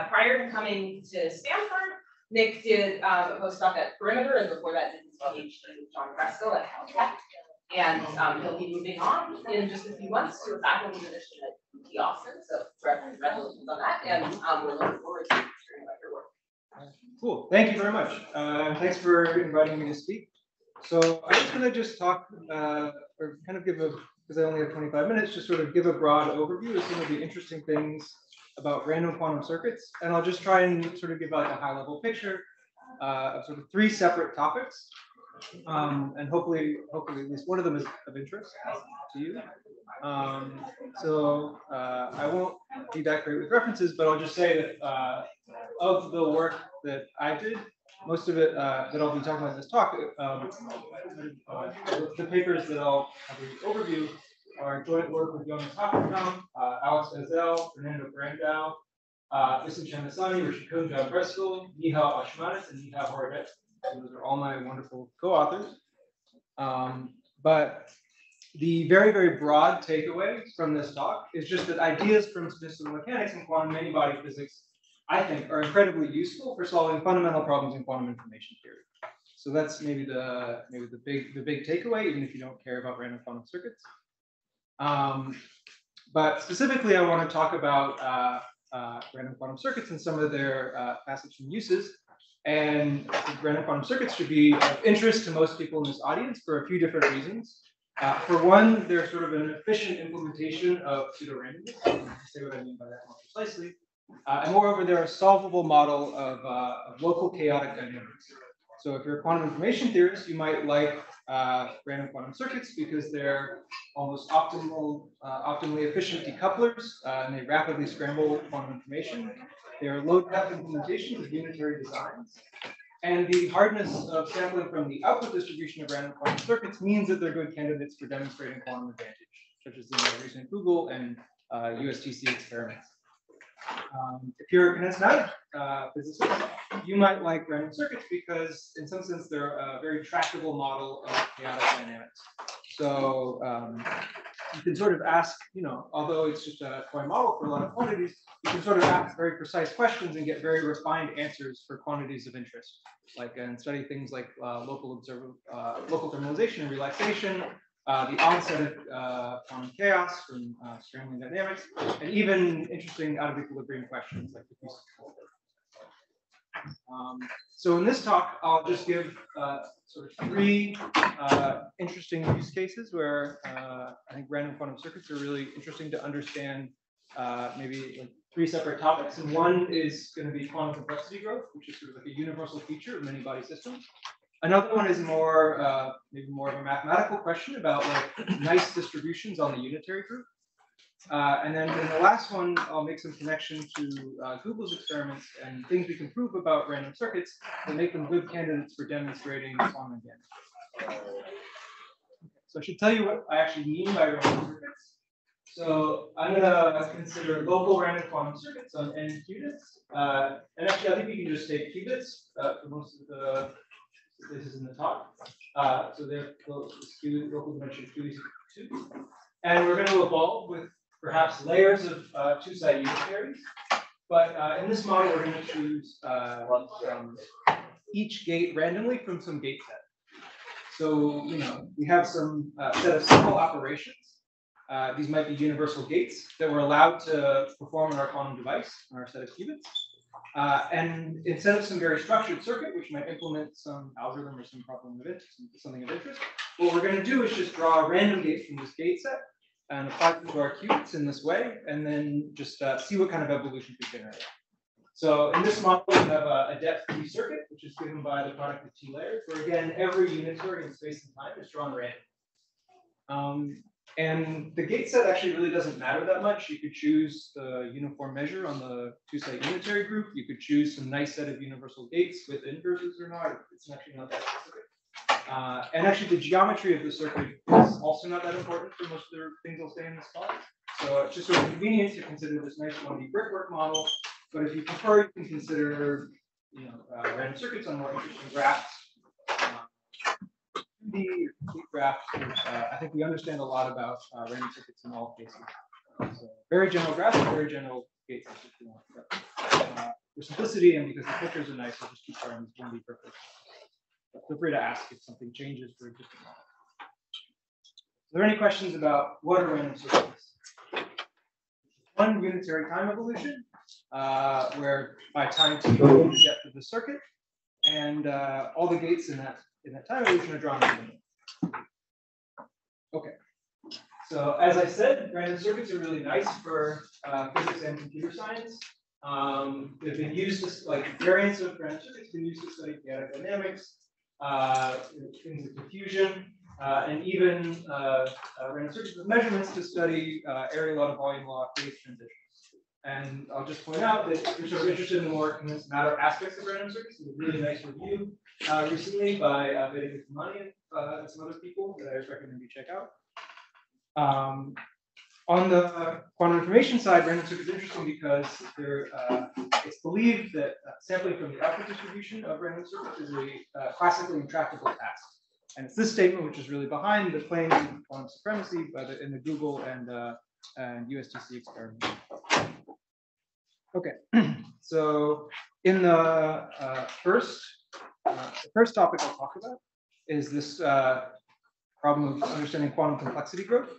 prior to coming to Stanford, Nick did a postdoc at Perimeter, and before that did his PhD with John Fresco at Caltech. And he'll be moving on in just a few months to a faculty position at UT Austin. So congratulations on that, and we're looking forward to hearing about your work. Cool. Thank you very much. Thanks for inviting me to speak. So I'm just going to just talk, or kind of give a, because I only have 25 minutes, just sort of give a broad overview of some of the interesting things about random quantum circuits. And I'll just try and sort of give like a high-level picture of sort of 3 separate topics. And hopefully at least one of them is of interest to you. I won't be that great with references, but I'll just say that of the work that I did, most of it that I'll be talking about in this talk, the papers that I'll have an overview are joint work with Jonas Hafenkamp, Alex Ezel, Fernando Brandau, Vincent Chamasani, Richard Kuhn, John Fresco, Nihal Ashmanis, and Nihal Horowitz. So those are all my wonderful co-authors. But the very, very broad takeaway from this talk is just that ideas from statistical mechanics and quantum many-body physics, I think, are incredibly useful for solving fundamental problems in quantum information theory. So that's maybe the big takeaway, even if you don't care about random quantum circuits. But specifically, I want to talk about random quantum circuits and some of their facets and uses. And random quantum circuits should be of interest to most people in this audience for a few different reasons. For one, they're sort of an efficient implementation of pseudo-randomness. I'll say what I mean by that more precisely. And moreover, they're a solvable model of local chaotic dynamics. So if you're a quantum information theorist, you might like random quantum circuits because they're almost optimally efficient decouplers, and they rapidly scramble quantum information. They are low-depth implementations of unitary designs. And the hardness of sampling from the output distribution of random quantum circuits means that they're good candidates for demonstrating quantum advantage, such as the recent Google and USTC experiments. If you're a condensed matter physicist, you might like random circuits because, in some sense, they're a very tractable model of chaotic dynamics. So you can sort of ask, although it's just a toy model for a lot of quantities, you can sort of ask very precise questions and get very refined answers for quantities of interest, and study things like local thermalization and relaxation, the onset of quantum chaos from scrambling dynamics, and even interesting out of equilibrium questions like diffuse control. So in this talk, I'll just give sort of 3 interesting use cases where I think random quantum circuits are really interesting to understand maybe like 3 separate topics. And one is going to be quantum complexity growth, which is sort of like a universal feature of many body systems. Another one is more, maybe more of a mathematical question about like nice distributions on the unitary group. And then in the last one, I'll make some connection to Google's experiments and things we can prove about random circuits that make them good candidates for demonstrating quantum advantage. So I should tell you what I actually mean by random circuits. So I'm going to consider local random quantum circuits on n qubits. And actually, I think we can just take qubits for most of the places in the talk. So they're local dimension q is 2. And we're going to evolve with perhaps layers of 2-side unitaries. But in this model, we're going to choose each gate randomly from some gate set. So, we have some set of simple operations. These might be universal gates that we're allowed to perform in our quantum device, on our set of qubits. And instead of some very structured circuit, which might implement some algorithm or some problem of interest, something of interest, what we're going to do is just draw a random gate from this gate set and apply them to our qubits in this way, and then just see what kind of evolution we generate. So in this model, we have a depth-free circuit, which is given by the product of 2 layers, where again, every unitary in space and time is drawn random. And the gate set actually really doesn't matter that much. You could choose the uniform measure on the 2-side unitary group. You could choose some nice set of universal gates with inverses or not. It's actually not that specific. And actually, the geometry of the circuit is also not that important for most of the things I'll say in this talk. So it's just sort of convenient to consider this nice 1D brickwork model. But if you prefer, you can consider random circuits on more interesting graphs. The complete graph, I think we understand a lot about random circuits in all cases. So very general graphs, very general gates. for simplicity and because the pictures are nice, I'll just keep showing these 1D perfect. But feel free to ask if something changes for a different model. Are there any questions about what are random circuits? One unitary time evolution, where by time t, you get the depth of the circuit, and all the gates in that time evolution are drawn randomly. Okay. So as I said, random circuits are really nice for physics and computer science. They've been used to, like, variants of random circuits have been used to study chaotic dynamics, things of diffusion, and even random circuits with measurements to study area law to volume law phase transitions. And I'll just point out that if you're sort of interested in the more condensed matter aspects of random circuits, there's a really nice review recently by Vedic Kumani and some other people that I recommend you check out. On the quantum information side, random circuits is interesting because it's believed that sampling from the output distribution of random circuits is a classically intractable task. And it's this statement which is really behind the claims of quantum supremacy in the Google and USTC experiment. Okay, so in the first topic I'll talk about is this problem of understanding quantum complexity growth.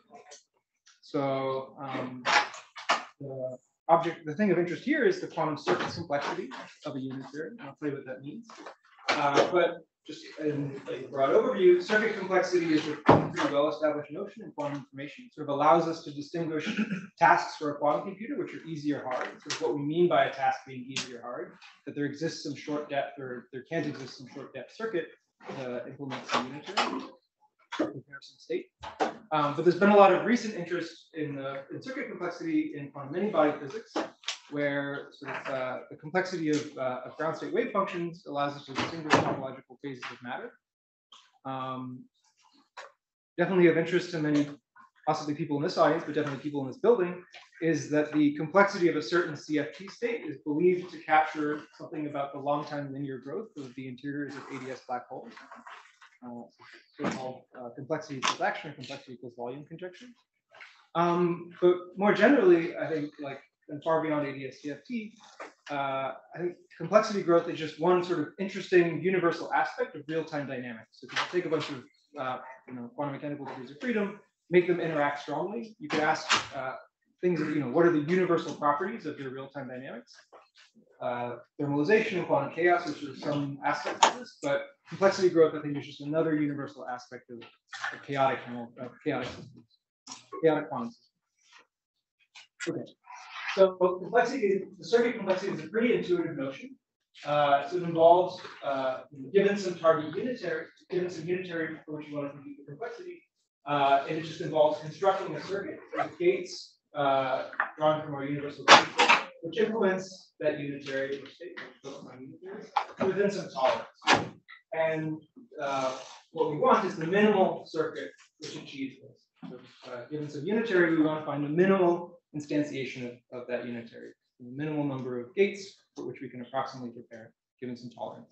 So the thing of interest here is the quantum circuits complexity of a unitary. I'll tell you what that means. But just in a broad overview, circuit complexity is a pretty well-established notion in quantum information. It sort of allows us to distinguish tasks for a quantum computer, which are easy or hard. So what we mean by a task being easy or hard, that there exists some short depth or there can't exist some short depth circuit to implement some unitary comparison state. But there's been a lot of recent interest in circuit complexity in quantum many-body physics, where sort of the complexity of ground state wave functions allows us to distinguish topological phases of matter. Definitely of interest to many, possibly people in this audience, but definitely people in this building, is that the complexity of a certain CFT state is believed to capture something about the long-time linear growth of the interiors of ADS black holes. So-called complexity equals action or complexity equals volume conjecture. But more generally, I think, like, and far beyond ADS CFT, I think complexity growth is just one sort of interesting universal aspect of real-time dynamics. So if you take a bunch of quantum mechanical degrees of freedom, make them interact strongly, you could ask things of, what are the universal properties of your real-time dynamics? Thermalization and quantum chaos, which are some aspects of this, but complexity growth, I think, is just another universal aspect of chaotic systems, chaotic quantum systems. Okay. So the circuit complexity is a pretty intuitive notion. So it involves, given some unitary for which you want to compute the complexity, and it just involves constructing a circuit with gates drawn from our universal gate, which implements that unitary state within some tolerance. And what we want is the minimal circuit which achieves this. So, given some unitary, we want to find the minimal instantiation of that unitary, the minimal number of gates for which we can approximately prepare, given some tolerance.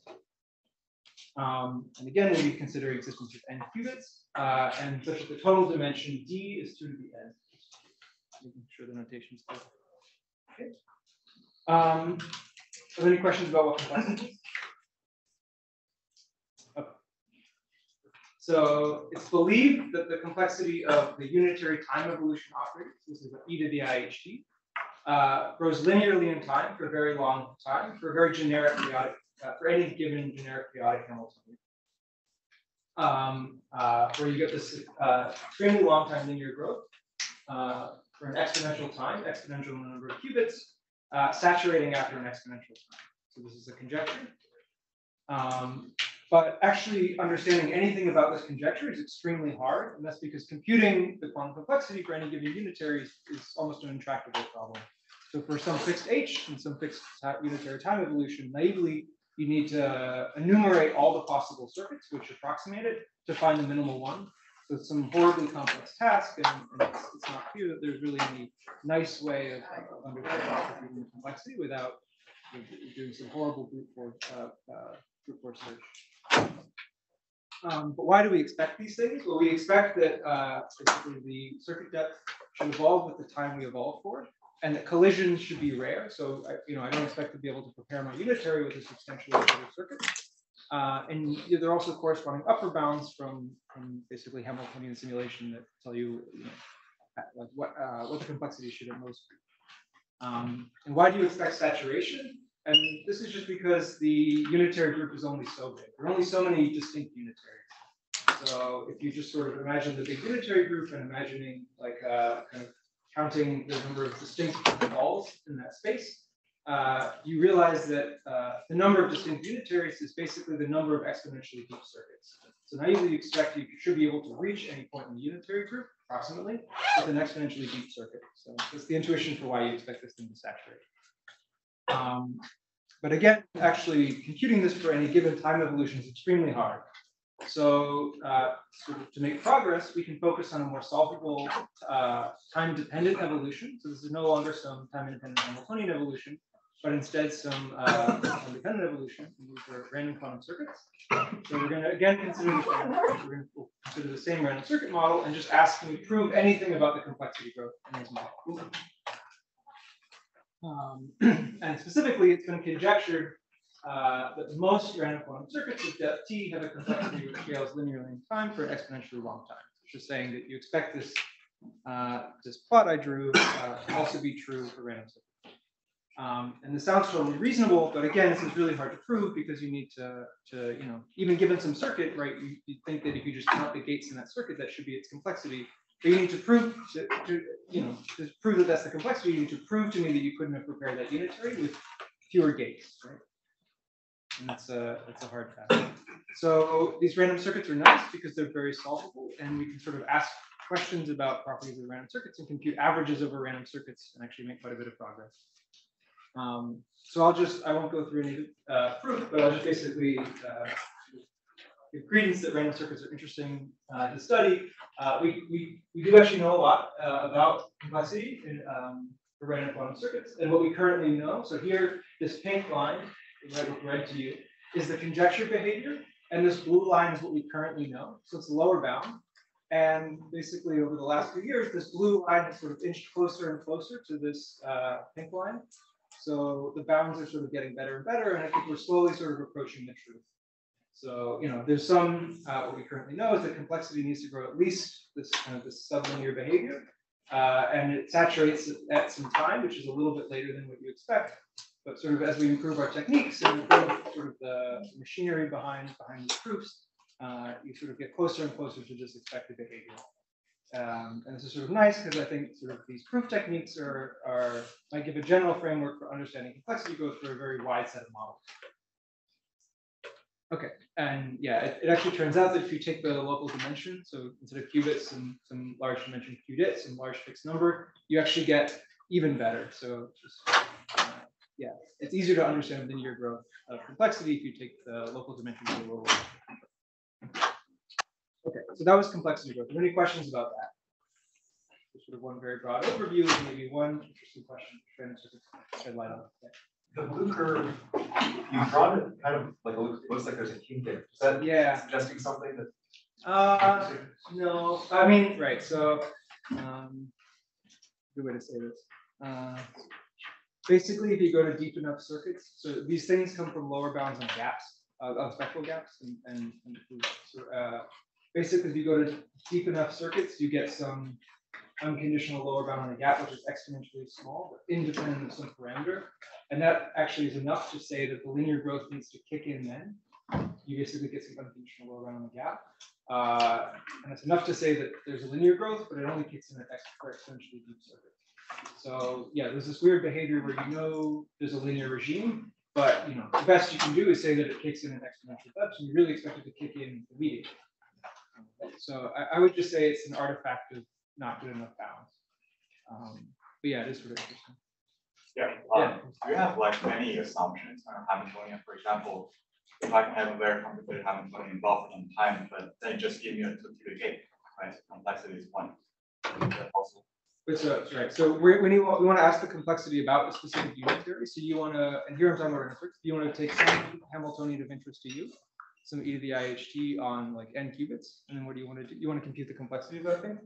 And again, we'll be considering systems with n qubits, and such that the total dimension d is 2 to the n. Making sure the notation is clear. Okay. Are there any questions about what complexity is? Okay. So it's believed that the complexity of the unitary time evolution operators, this is e to the IHT, grows linearly in time for a very long time for a very generic periodic, for any given generic periodic Hamiltonian. Where you get this extremely long time linear growth for an exponential time, exponential number of qubits, saturating after an exponential time. So this is a conjecture. But actually understanding anything about this conjecture is extremely hard, and that's because computing the quantum complexity for any given unitary is almost an intractable problem. So for some fixed h and some fixed unitary time evolution, naively, you need to enumerate all the possible circuits which approximate it to find the minimal one. So it's some horribly complex task, and it's not clear that there's really any nice way of understanding the complexity without doing some horrible brute force search. But why do we expect these things? Well, we expect that basically the circuit depth should evolve with the time we evolve for, and that collisions should be rare. So I don't expect to be able to prepare my unitary with a substantially better circuit. And there are also corresponding upper bounds from basically Hamiltonian simulation that tell you, like what the complexity should at most be. And why do you expect saturation? And this is just because the unitary group is only so big. There are only so many distinct unitaries. So if you just sort of imagine the big unitary group and imagining like kind of counting the number of distinct balls in that space, you realize that the number of distinct unitaries is basically the number of exponentially deep circuits. So now you expect you should be able to reach any point in the unitary group, approximately, with an exponentially deep circuit. So that's the intuition for why you expect this thing to saturate. But again, actually computing this for any given time evolution is extremely hard. So sort of to make progress, we can focus on a more solvable time-dependent evolution. So this is no longer some time-independent Hamiltonian evolution, but instead some time-dependent evolution. And these are random quantum circuits. So we're going to again consider we'll consider the same random circuit model and just ask, can we prove anything about the complexity growth in this model? And specifically, it's been conjectured that most random quantum circuits of depth t have a complexity which scales linearly in time for an exponentially long time. Which is saying that you expect this this plot I drew to also be true for random circuits. And this sounds totally reasonable, but again, this is really hard to prove because you need to even given some circuit, right? You think that if you just count the gates in that circuit, that should be its complexity. But you need to prove to prove that that's the complexity. You need to prove to me that you couldn't have prepared that unitary with fewer gates, right? And that's a hard task. So these random circuits are nice because they're very solvable, and we can sort of ask questions about properties of random circuits and compute averages over random circuits and actually make quite a bit of progress. So I won't go through any proof, but I'll just basically give credence that random circuits are interesting to study. We do actually know a lot about complexity for random quantum circuits, and what we currently know. So here, this pink line, red to you, is the conjecture behavior, and this blue line is what we currently know. So it's the lower bound. And basically, over the last few years, this blue line has sort of inched closer and closer to this pink line. So the bounds are sort of getting better and better, and I think we're slowly sort of approaching the truth. So there's some what we currently know is that complexity needs to grow at least this kind of this sublinear behavior, and it saturates at some time, which is a little bit later than what you expect. But sort of as we improve our techniques and improve sort of the machinery behind these proofs, you sort of get closer and closer to this expected behavior. And this is sort of nice because I think sort of these proof techniques might give a general framework for understanding complexity growth for a very wide set of models. Okay, and yeah, it actually turns out that if you take the local dimension, so instead of qubits and some large dimension qubits and large fixed number, you actually get even better. So just yeah, it's easier to understand linear growth of complexity if you take the local dimension to the lower one. Okay, so that was complexity growth. Are there any questions about that? Just sort of one very broad overview, and maybe one interesting question to shed light on. Okay. The blue curve, you drawn it kind of like looks like there's a kink there. Is that suggesting something that? No, I mean, right. So, good way to say this. Basically, if you go to deep enough circuits, so these things come from lower bounds on gaps, on spectral gaps, and basically, if you go to deep enough circuits, you get some unconditional lower bound on the gap, which is exponentially small, but independent of some parameter. And that actually is enough to say that the linear growth needs to kick in then. You basically get some unconditional lower bound on the gap. And it's enough to say that there's a linear growth, but it only kicks in at exponentially deep circuits. So yeah, there's this weird behavior where there's a linear regime, but the best you can do is say that it kicks in at exponential depths, and you really expect it to kick in immediately. So I would just say it's an artifact of not good enough bounds. But yeah, it is sort of interesting. Yeah. You have like many assumptions on Hamiltonian. For example, if I can have a very complicated Hamiltonian buffer in time, but then just give me a 2-qubit gate, right? Complexity is 1. That's right. So we want to ask the complexity about a specific unitary. So you want to, and here I'm talking about matrix. You want to take some Hamiltonian of interest to you, some e to the IHT on like n qubits, and then what do you want to do? You want to compute the complexity of that thing?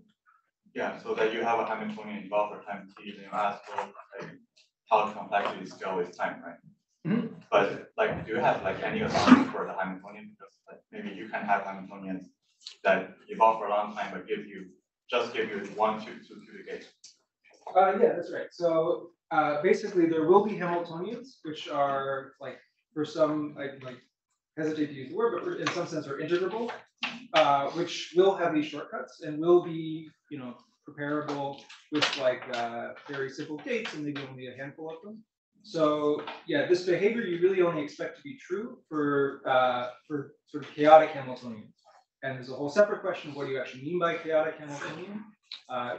Yeah, so that you have a Hamiltonian involved for time t, then you ask, well, like, how the complexity scale with time, right? Mhm. But like, do you have like any assumption for the Hamiltonian? Because like maybe you can have Hamiltonians that evolve for a long time, but give you 1, 2, 2 cubic gates. Yeah, that's right. So basically, there will be Hamiltonians, which are like, for some, like hesitate to use the word, but in some sense are integrable, which will have these shortcuts and will be, preparable with like very simple gates and maybe only a handful of them. So yeah, this behavior you really only expect to be true for sort of chaotic Hamiltonians. And there's a whole separate question of what do you actually mean by chaotic Hamiltonian.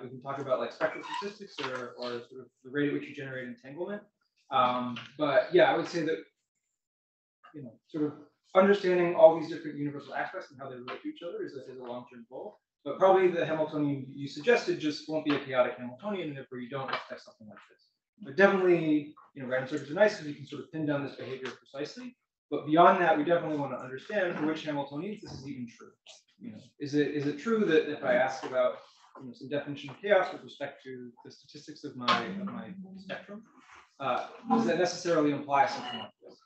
We can talk about like spectral statistics or sort of the rate at which you generate entanglement. But yeah, I would say that sort of understanding all these different universal aspects and how they relate to each other is a long-term goal. But probably the Hamiltonian you suggested just won't be a chaotic Hamiltonian, and therefore you don't expect something like this. But definitely, random circuits are nice because you can sort of pin down this behavior precisely. But beyond that, we definitely want to understand for which Hamiltonians this is even true. Is it true that if I ask about some definition of chaos with respect to the statistics of my spectrum, does that necessarily imply something like this?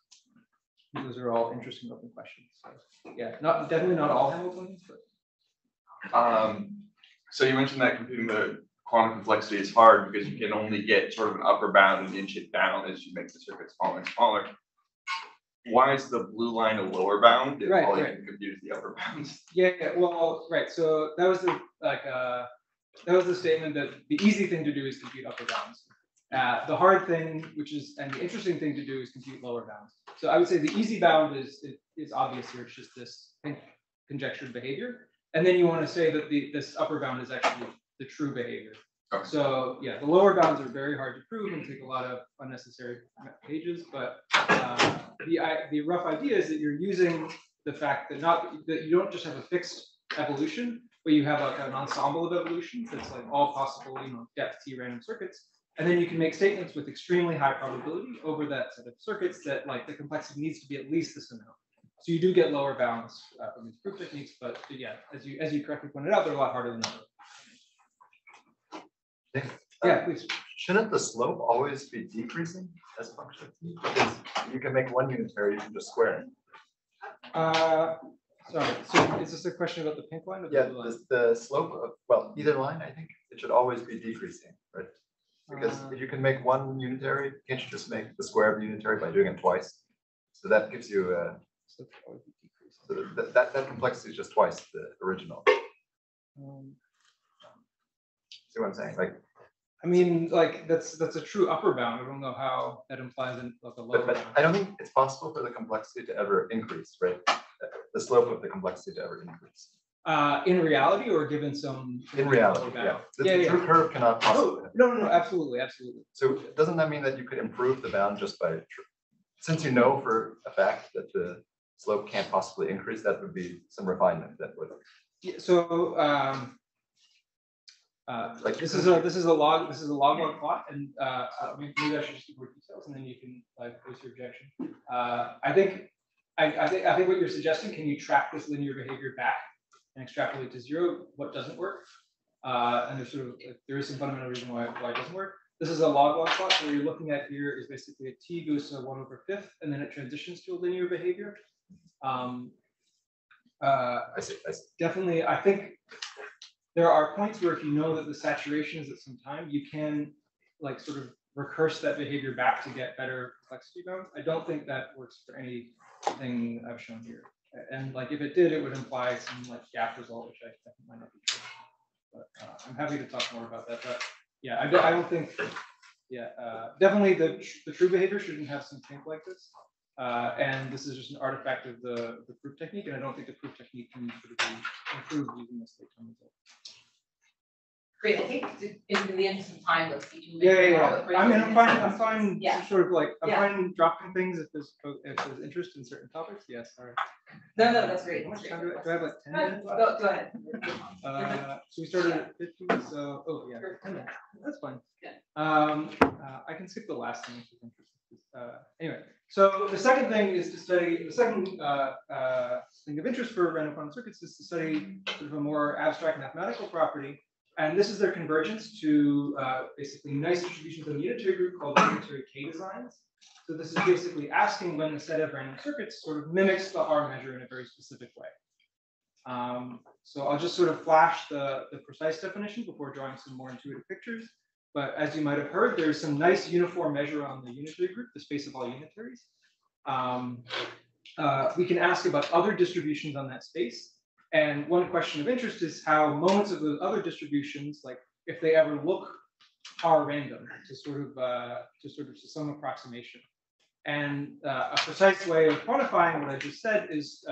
Those are all interesting open questions. So, yeah, definitely not all Hamiltonians, but. So you mentioned that computing the quantum complexity is hard because you can only get sort of an upper bound and inch it down as you make the circuit smaller and smaller. Why is the blue line a lower bound if all you can compute is the upper bounds? Yeah, well, right. So that was the statement that the easy thing to do is compute upper bounds. The hard thing, and the interesting thing to do, is compute lower bounds. So I would say the easy bound is obvious here. It's just this conjectured behavior, and then you want to say that this upper bound is actually the true behavior. Okay. So yeah, the lower bounds are very hard to prove and take a lot of unnecessary pages. But the rough idea is that you're using the fact that you don't just have a fixed evolution, but you have like an ensemble of evolutions that's like all possible, depth T random circuits. And then you can make statements with extremely high probability over that set of circuits that like the complexity needs to be at least this amount. So you do get lower bounds from these proof techniques, but yeah, as you correctly pointed out, they're a lot harder than others. Yeah, please. Shouldn't the slope always be decreasing as a function of t? Because you can make one unitary, you can just square it. Sorry, so is this a question about the pink line or the blue line? The slope of, either line, I think it should always be decreasing, right? Because if you can make one unitary, can't you just make the square of the unitary by doing it twice? So that gives you so that complexity is just twice the original. See what I'm saying? Like, I mean, like that's a true upper bound. I don't know how that implies like a lower but bound. I don't think it's possible for the complexity to ever increase, right? The slope of the complexity to ever increase. In reality, or given some. In reality, yeah. The true curve cannot possibly. No, absolutely. So doesn't that mean that you could improve the bound just by, since you know for a fact that the slope can't possibly increase, that would be some refinement that would. Yeah, so like this is a log plot, and maybe I should just give more details, and then you can like voice your objection. I think what you're suggesting, can you track this linear behavior back and extrapolate to 0? What doesn't work? And there is some fundamental reason why it doesn't work. This is a log plot. So what you're looking at here is basically a t goes to 1/5, and then it transitions to a linear behavior. I see. Definitely, I think there are points where if you know that the saturation is at some time, you can like sort of recurse that behavior back to get better complexity bounds. I don't think that works for anything I've shown here. And like if it did, it would imply some like gap result, which I think might not be true. But I'm happy to talk more about that. But yeah, I don't think. Yeah, definitely the true behavior shouldn't have some kink like this. And this is just an artifact of the proof technique, and I don't think the proof technique can sort of be improved using this late time result. Great. I think in the interest of time, let's see. Yeah. I mean, I'm fine. Yeah. Sort of like I'm fine dropping things if there's interest in certain topics. Yes. Sorry. No, that's great. How much time do I have? Like 10 minutes left? Go ahead. So we started at 15. So 10 minutes. That's fine. Yeah. I can skip the last thing if you're interested. Anyway, so the second thing is to study the second thing of interest for random quantum circuits is to study sort of a more abstract mathematical property And this is their convergence to basically nice distributions of the unitary group called unitary K designs. So this is basically asking when the set of random circuits sort of mimics the R measure in a very specific way. So I'll just sort of flash the precise definition before drawing some more intuitive pictures. But as you might have heard, there's some nice uniform measure on the unitary group, the space of all unitaries. We can ask about other distributions on that space. And one question of interest is how moments of those other distributions, like if they ever look R random to some approximation. And a precise way of quantifying what I just said is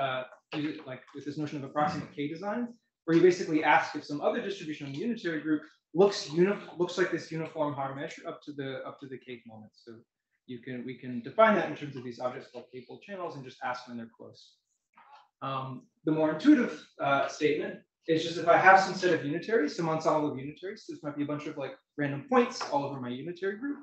like with this notion of approximate K designs, where you basically ask if some other distribution on the unitary group looks like this uniform Haar measure up to the K moments. So we can define that in terms of these objects called K-fold channels and just ask when they're close. The more intuitive statement is just if I have some set of unitaries, some ensemble of unitaries, this might be a bunch of like random points all over my unitary group.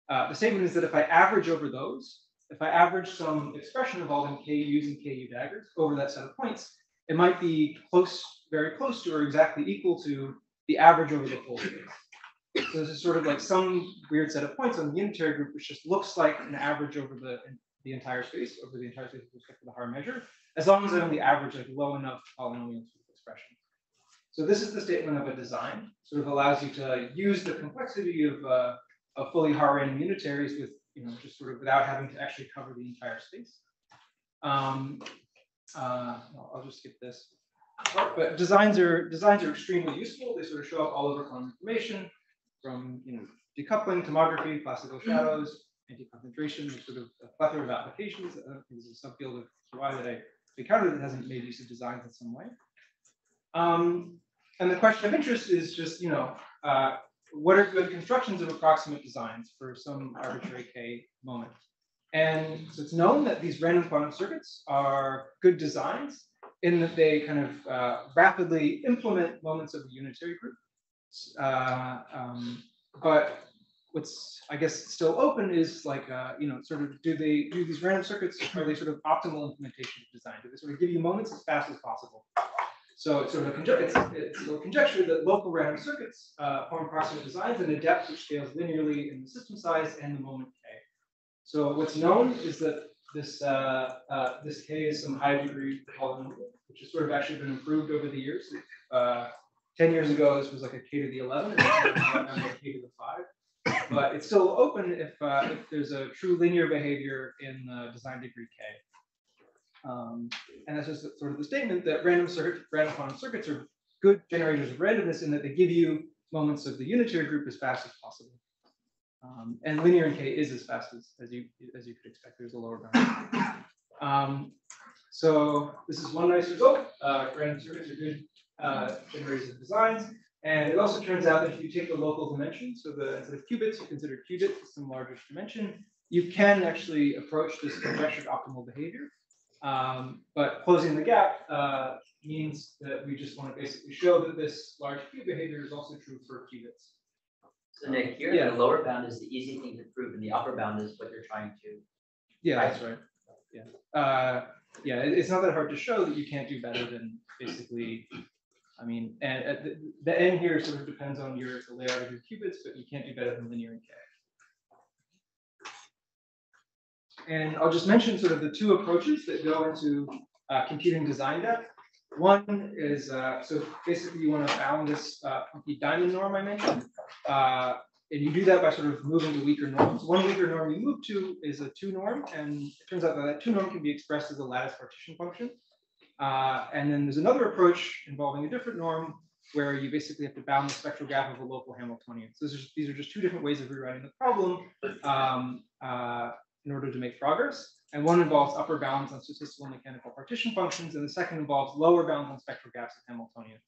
The statement is that if I average over those, if I average some expression involving KUs and KU daggers over that set of points, it might be close, very close to or exactly equal to the average over the full space. So this is sort of like some weird set of points on the unitary group, which just looks like an average over the entire space, with respect to the Haar measure, as long as I only average like low enough polynomial expression. So this is the statement of a design, sort of allows you to use the complexity of fully Haar random unitaries with, just sort of without having to actually cover the entire space. I'll just skip this. But designs are extremely useful. They sort of show up all over quantum information, from decoupling, tomography, classical shadows, anti-concentration. There's sort of a plethora of applications. There's a subfield of UI that I encountered that hasn't made use of designs in some way. And the question of interest is just, what are good constructions of approximate designs for some arbitrary K moment? And so it's known that these random quantum circuits are good designs in that they kind of rapidly implement moments of a unitary group. But what's, I guess, still open is like, sort of, do these random circuits, are they sort of optimal implementation of design? Do they sort of give you moments as fast as possible? So it's sort of it's a conjecture that local random circuits form approximate designs in a depth which scales linearly in the system size and the moment K. So what's known is that this K is some high degree polynomial, which has sort of actually been improved over the years. 10 years ago, this was like a K to the 11, and now a K to the 5. But it's still open if there's a true linear behavior in the design degree K. And that's just sort of the statement that random quantum circuits are good generators of randomness in that they give you moments of the unitary group as fast as possible. And linear in K is as fast as you could expect. There's a lower bound. So this is one nice result. Random circuits are good generators of designs. And it also turns out that if you take the local dimension, so instead of qubits, you consider qubits as some larger dimension, you can actually approach this conjectured optimal behavior. But closing the gap means that we just want to basically show that this large Q behavior is also true for qubits. So Nick, here the lower bound is the easy thing to prove, and the upper bound is what you're trying to. Yeah, that's right. Yeah, it's not that hard to show that you can't do better than basically. I mean, and the N here sort of depends on the layout of your qubits, but you can't do better than linear in K. And I'll just mention sort of the two approaches that go into computing design depth. One is, so basically you want to bound this funky diamond norm I mentioned. And you do that by sort of moving to weaker norms. One weaker norm you move to is a 2 norm, and it turns out that that 2 norm can be expressed as a lattice partition function. And then there's another approach involving a different norm where you basically have to bound the spectral graph of a local Hamiltonian. So these are just two different ways of rewriting the problem in order to make progress. And one involves upper bounds on statistical and mechanical partition functions, and the second involves lower bounds on spectral gaps of Hamiltonians.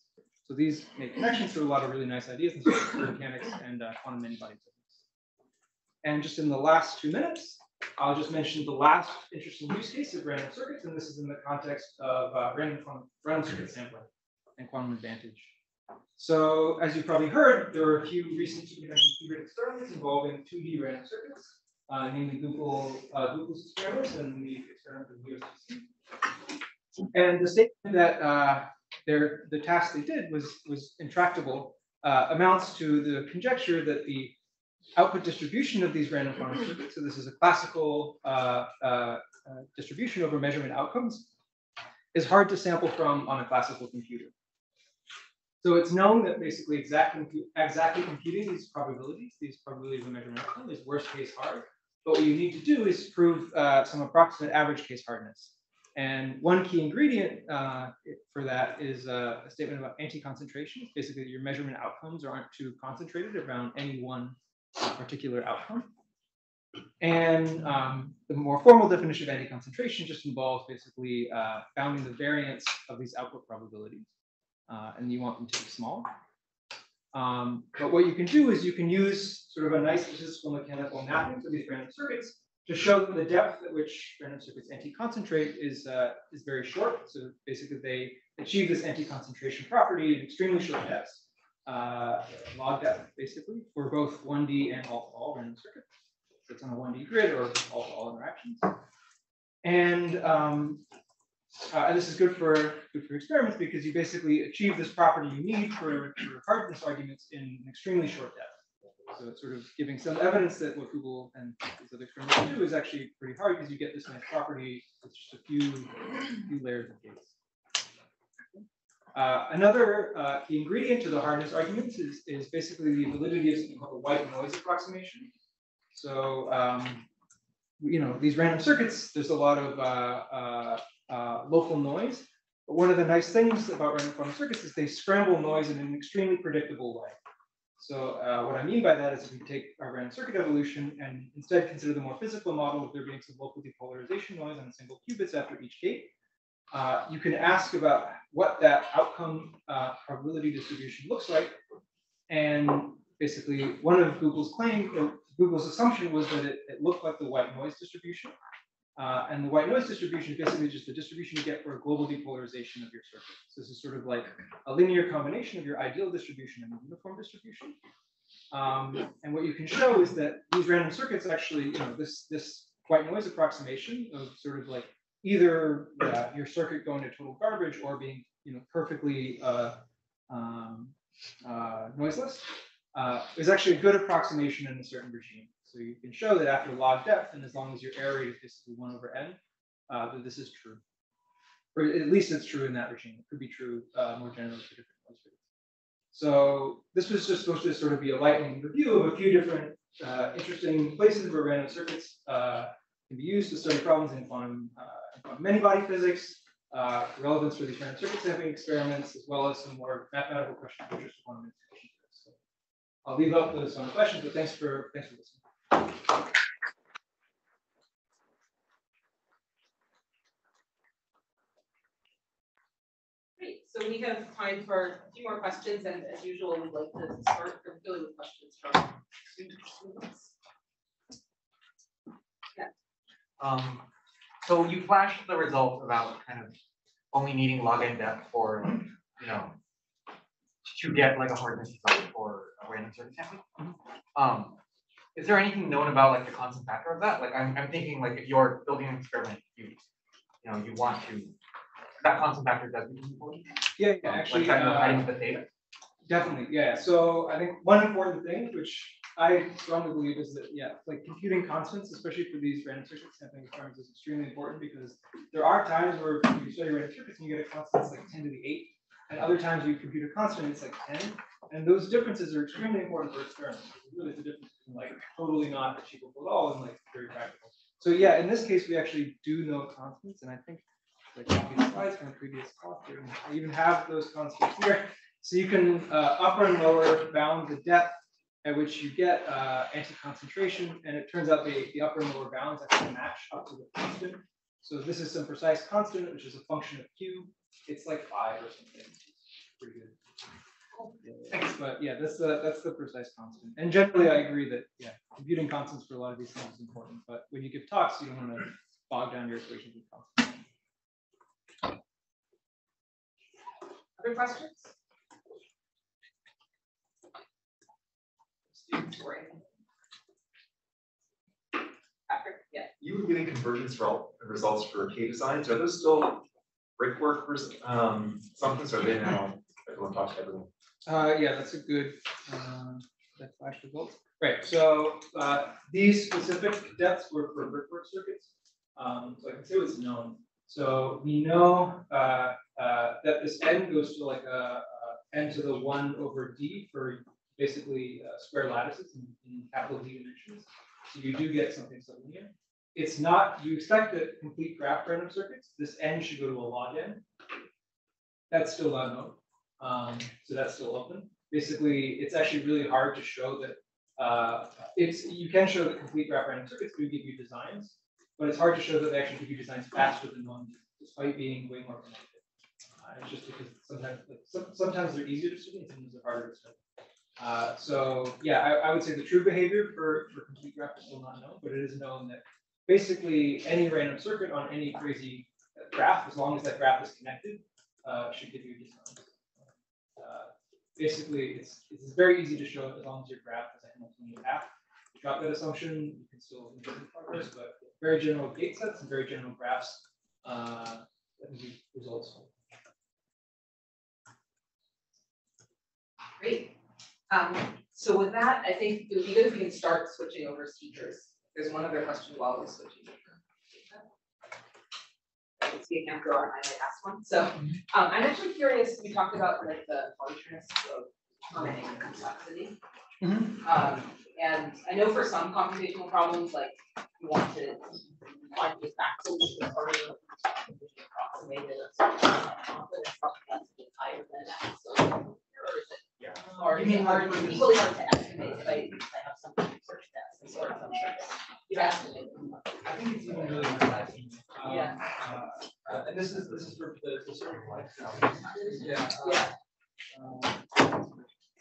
So these make connections to a lot of really nice ideas in statistical mechanics and quantum many-body physics. And just in the last 2 minutes, I'll just mention the last interesting use case of random circuits, and this is in the context of random circuit sampling and quantum advantage. So as you've probably heard, there are a few recent qubit experiments involving 2D random circuits, namely Google's experiments and the experiment of USDC. And the statement that the task they did was intractable amounts to the conjecture that the output distribution of these random quantum circuits, so this is a classical distribution over measurement outcomes, is hard to sample from on a classical computer. So it's known that basically exactly computing these probabilities of measurement outcome is worst case hard. But what you need to do is prove some approximate average case hardness. And one key ingredient for that is a statement about anti-concentration. Basically, your measurement outcomes aren't too concentrated around any one particular outcome. And the more formal definition of anti-concentration just involves basically bounding the variance of these output probabilities. And you want them to be small. But what you can do is you can use sort of a nice statistical mechanical mapping for these random circuits to show that the depth at which random circuits anti-concentrate is very short. So basically they achieve this anti-concentration property in extremely short depths, log depth basically, for both 1D and all-to-all random circuits. So it's on a 1D grid or all-to-all interactions. And this is good for experiments because you basically achieve this property you need for hardness arguments in an extremely short depth. So it's sort of giving some evidence that what Google and these other experiments do is actually pretty hard because you get this nice property with just a few layers of gates. Another key ingredient to the hardness arguments is basically the validity of something called the white noise approximation. So these random circuits, there's a lot of local noise. But one of the nice things about random quantum circuits is they scramble noise in an extremely predictable way. So what I mean by that is if we take our random circuit evolution and instead consider the more physical model of there being some local depolarization noise on the single qubits after each gate, you can ask about what that outcome probability distribution looks like. And basically one of Google's assumption was that it looked like the white noise distribution. And the white noise distribution is basically just the distribution you get for a global depolarization of your circuit. So this is sort of like a linear combination of your ideal distribution and a uniform distribution. And what you can show is that these random circuits actually, this white noise approximation of sort of like either your circuit going to total garbage or being, perfectly noiseless, is actually a good approximation in a certain regime. So you can show that after log depth, and as long as your error rate is basically 1/n, that this is true. Or at least it's true in that regime. It could be true more generally for different noise rates. So this was just supposed to sort of be a lightning review of a few different interesting places where random circuits can be used to study problems in quantum many-body physics, relevance for these random circuit sampling experiments, as well as some more mathematical questions for just quantum information. So I'll leave up those questions, but thanks for listening. Great. So we have time for a few more questions, and as usual, we'd like to start particularly with questions from students. Yeah. So you flashed the results about kind of only needing log n depth for, to get like a hardness result for a random circuit sampling. Is there anything known about like the constant factor of that? Like I'm thinking like if you're building an experiment, you want to, that constant factor does become important. Yeah, actually, like hiding the data. Definitely, yeah. So I think one important thing, which I strongly believe, is that like computing constants, especially for these random circuit sampling experiments, is extremely important because there are times where you study random circuits and you get a constant that's like 10 to the 8, and other times you compute a constant and it's like 10. And those differences are extremely important for experiments. Really, the difference between like totally not achievable at all and like very practical. So yeah, in this case, we actually do know constants, and I think like these slides from the previous talk here, I even have those constants here. So you can upper and lower bound the depth at which you get anti-concentration, and it turns out the upper and lower bounds actually match up to the constant. So this is some precise constant, which is a function of q. It's like 5 or something. It's pretty good. Yeah. But yeah, that's the precise constant. And generally, I agree that computing constants for a lot of these things is important. But when you give talks, you don't want to bog down your equations with constants. Other questions? Patrick, yeah. You were getting convergence results for K designs. Are those still brickwork assumptions? Or are they now everyone talks to everyone? Yeah, that's a good that flash results. Right. So these specific depths were for brickwork circuits. So I can say what's known. So we know that this n goes to like n to the 1 over d for basically square lattices in capital D dimensions. So you do get something sublinear. It's not, you expect that complete graph random circuits, this n should go to a log n. That's still not known. So that's still open. Basically, it's actually really hard to show that you can show that complete graph random circuits do give you designs, but it's hard to show that they actually give you designs faster than one, despite being way more connected. It's just because sometimes they're easier to study and sometimes they're harder to study. So yeah, I would say the true behavior for complete graph is still not known, but it is known that basically any random circuit on any crazy graph, as long as that graph is connected, should give you designs. Basically, it's very easy to show as long as your graph has a Hamiltonian path. If you drop that assumption, you can still make progress, but very general gate sets and very general graphs that give results. Great. So with that, I think it would be good if we can start switching over speakers. There's one other question while we're switching over. I can see a camera on, I might ask one. So I'm actually curious, we talked about like the harshness of permitting and complexity. And I know for some computational problems, like you want to find the exact solution or approximate it or something that's higher than that. So or you are equally hard to estimate if I have some research test and sort of you estimate. I think it's even really hard to estimate. And this is for the circuit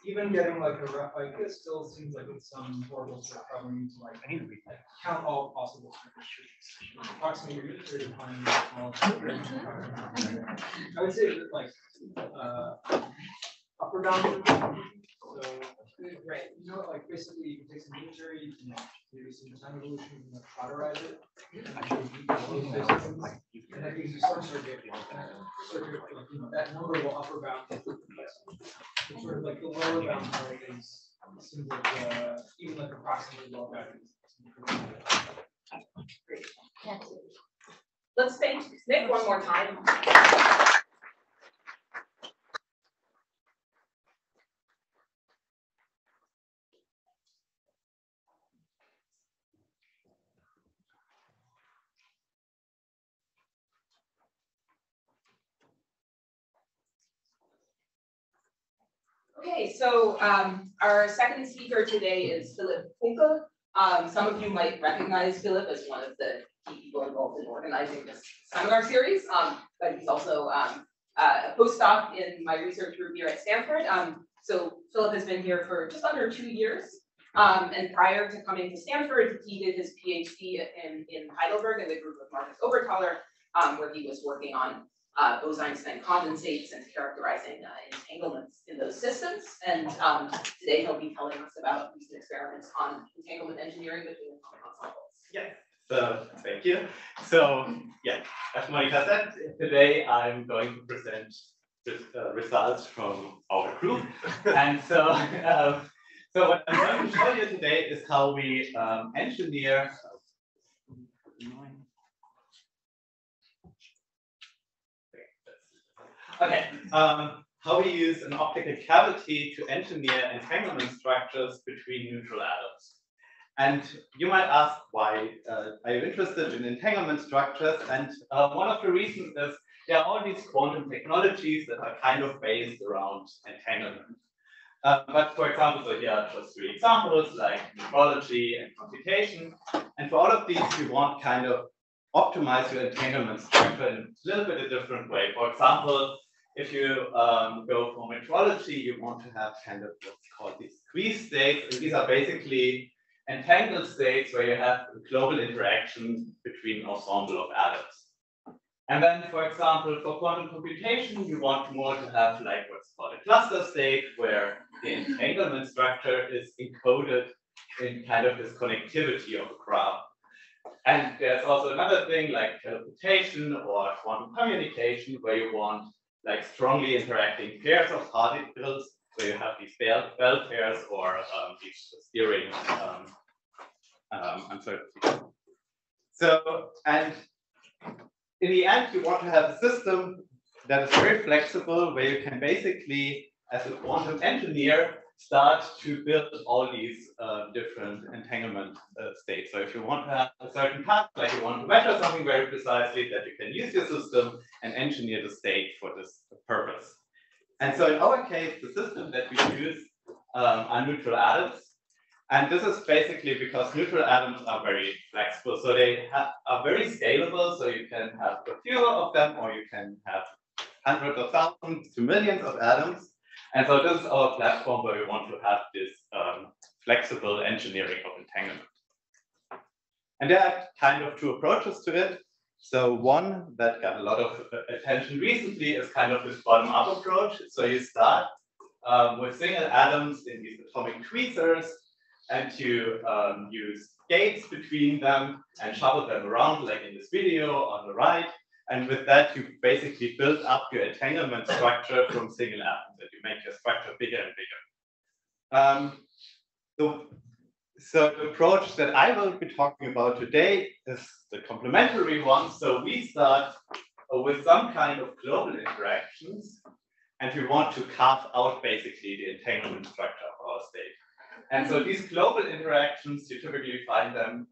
even getting like a rough idea still seems like it's some horrible sort of problem. You need to like count all possible circuits. Approximate your unitary to find all. I would say that like upper bound. So right, you know, like basically you can take some unitary, you can maybe some time evolution, you can cauterize it, and actually beat all those systems, and that gives you some circuit, you know, that number will upper bound. It's sort of like the lower bound part is seems like even like approximately low bound. Great. Let's thank Nick one more time. Okay, so our second speaker today is Philipp Kunkel. Some of you might recognize Philipp as one of the key people involved in organizing this seminar series, but he's also a postdoc in my research group here at Stanford. So Philipp has been here for just under 2 years, and prior to coming to Stanford, he did his PhD in Heidelberg in the group of Marcus Oberthaler, where he was working on Bose-Einstein condensates and characterizing entanglements in those systems. And today he'll be telling us about recent experiments on entanglement engineering between ensembles. Yeah, so thank you. So yeah, as Monica said, today I'm going to present results from our group. And so, so what I'm going to show you today is how we engineer. Okay, how we use an optical cavity to engineer entanglement structures between neutral atoms. And you might ask why are you interested in entanglement structures? And one of the reasons is there are all these quantum technologies that are kind of based around entanglement. But for example, so here are just 3 examples like metrology and computation. And for all of these, we want kind of optimize your entanglement structure in a little bit a different way. For example, if you go for metrology, you want to have kind of what's called these squeeze states. And these are basically entangled states where you have a global interaction between an ensemble of atoms. And then, for example, for quantum computation, you want more to have like what's called a cluster state, where the entanglement structure is encoded in kind of this connectivity of a graph. And there's also another thing like teleportation or quantum communication, where you want like strongly interacting pairs of particles So you have these bell pairs or these steering uncertainty. So, and in the end, you want to have a system that is very flexible, where you can basically, as a quantum engineer, start to build all these different entanglement states. So if you want to have a certain task, like you want to measure something very precisely, that you can use your system and engineer the state for this purpose. And so in our case, the system that we use are neutral atoms. And this is basically because neutral atoms are very flexible. So they are very scalable. So you can have a few of them, or you can have hundreds of thousands to millions of atoms. And so this is our platform where we want to have this flexible engineering of entanglement. And there are kind of two approaches to it. So one that got a lot of attention recently is kind of this bottom-up approach. So you start with single atoms in these atomic tweezers, and you use gates between them and shuffle them around, like in this video on the right. And with that, you basically build up your entanglement structure from single atoms, and you make your structure bigger and bigger. So the approach that I will be talking about today is the complementary one. So we start with some kind of global interactions, and we want to carve out basically the entanglement structure of our state. And so these global interactions, you typically find them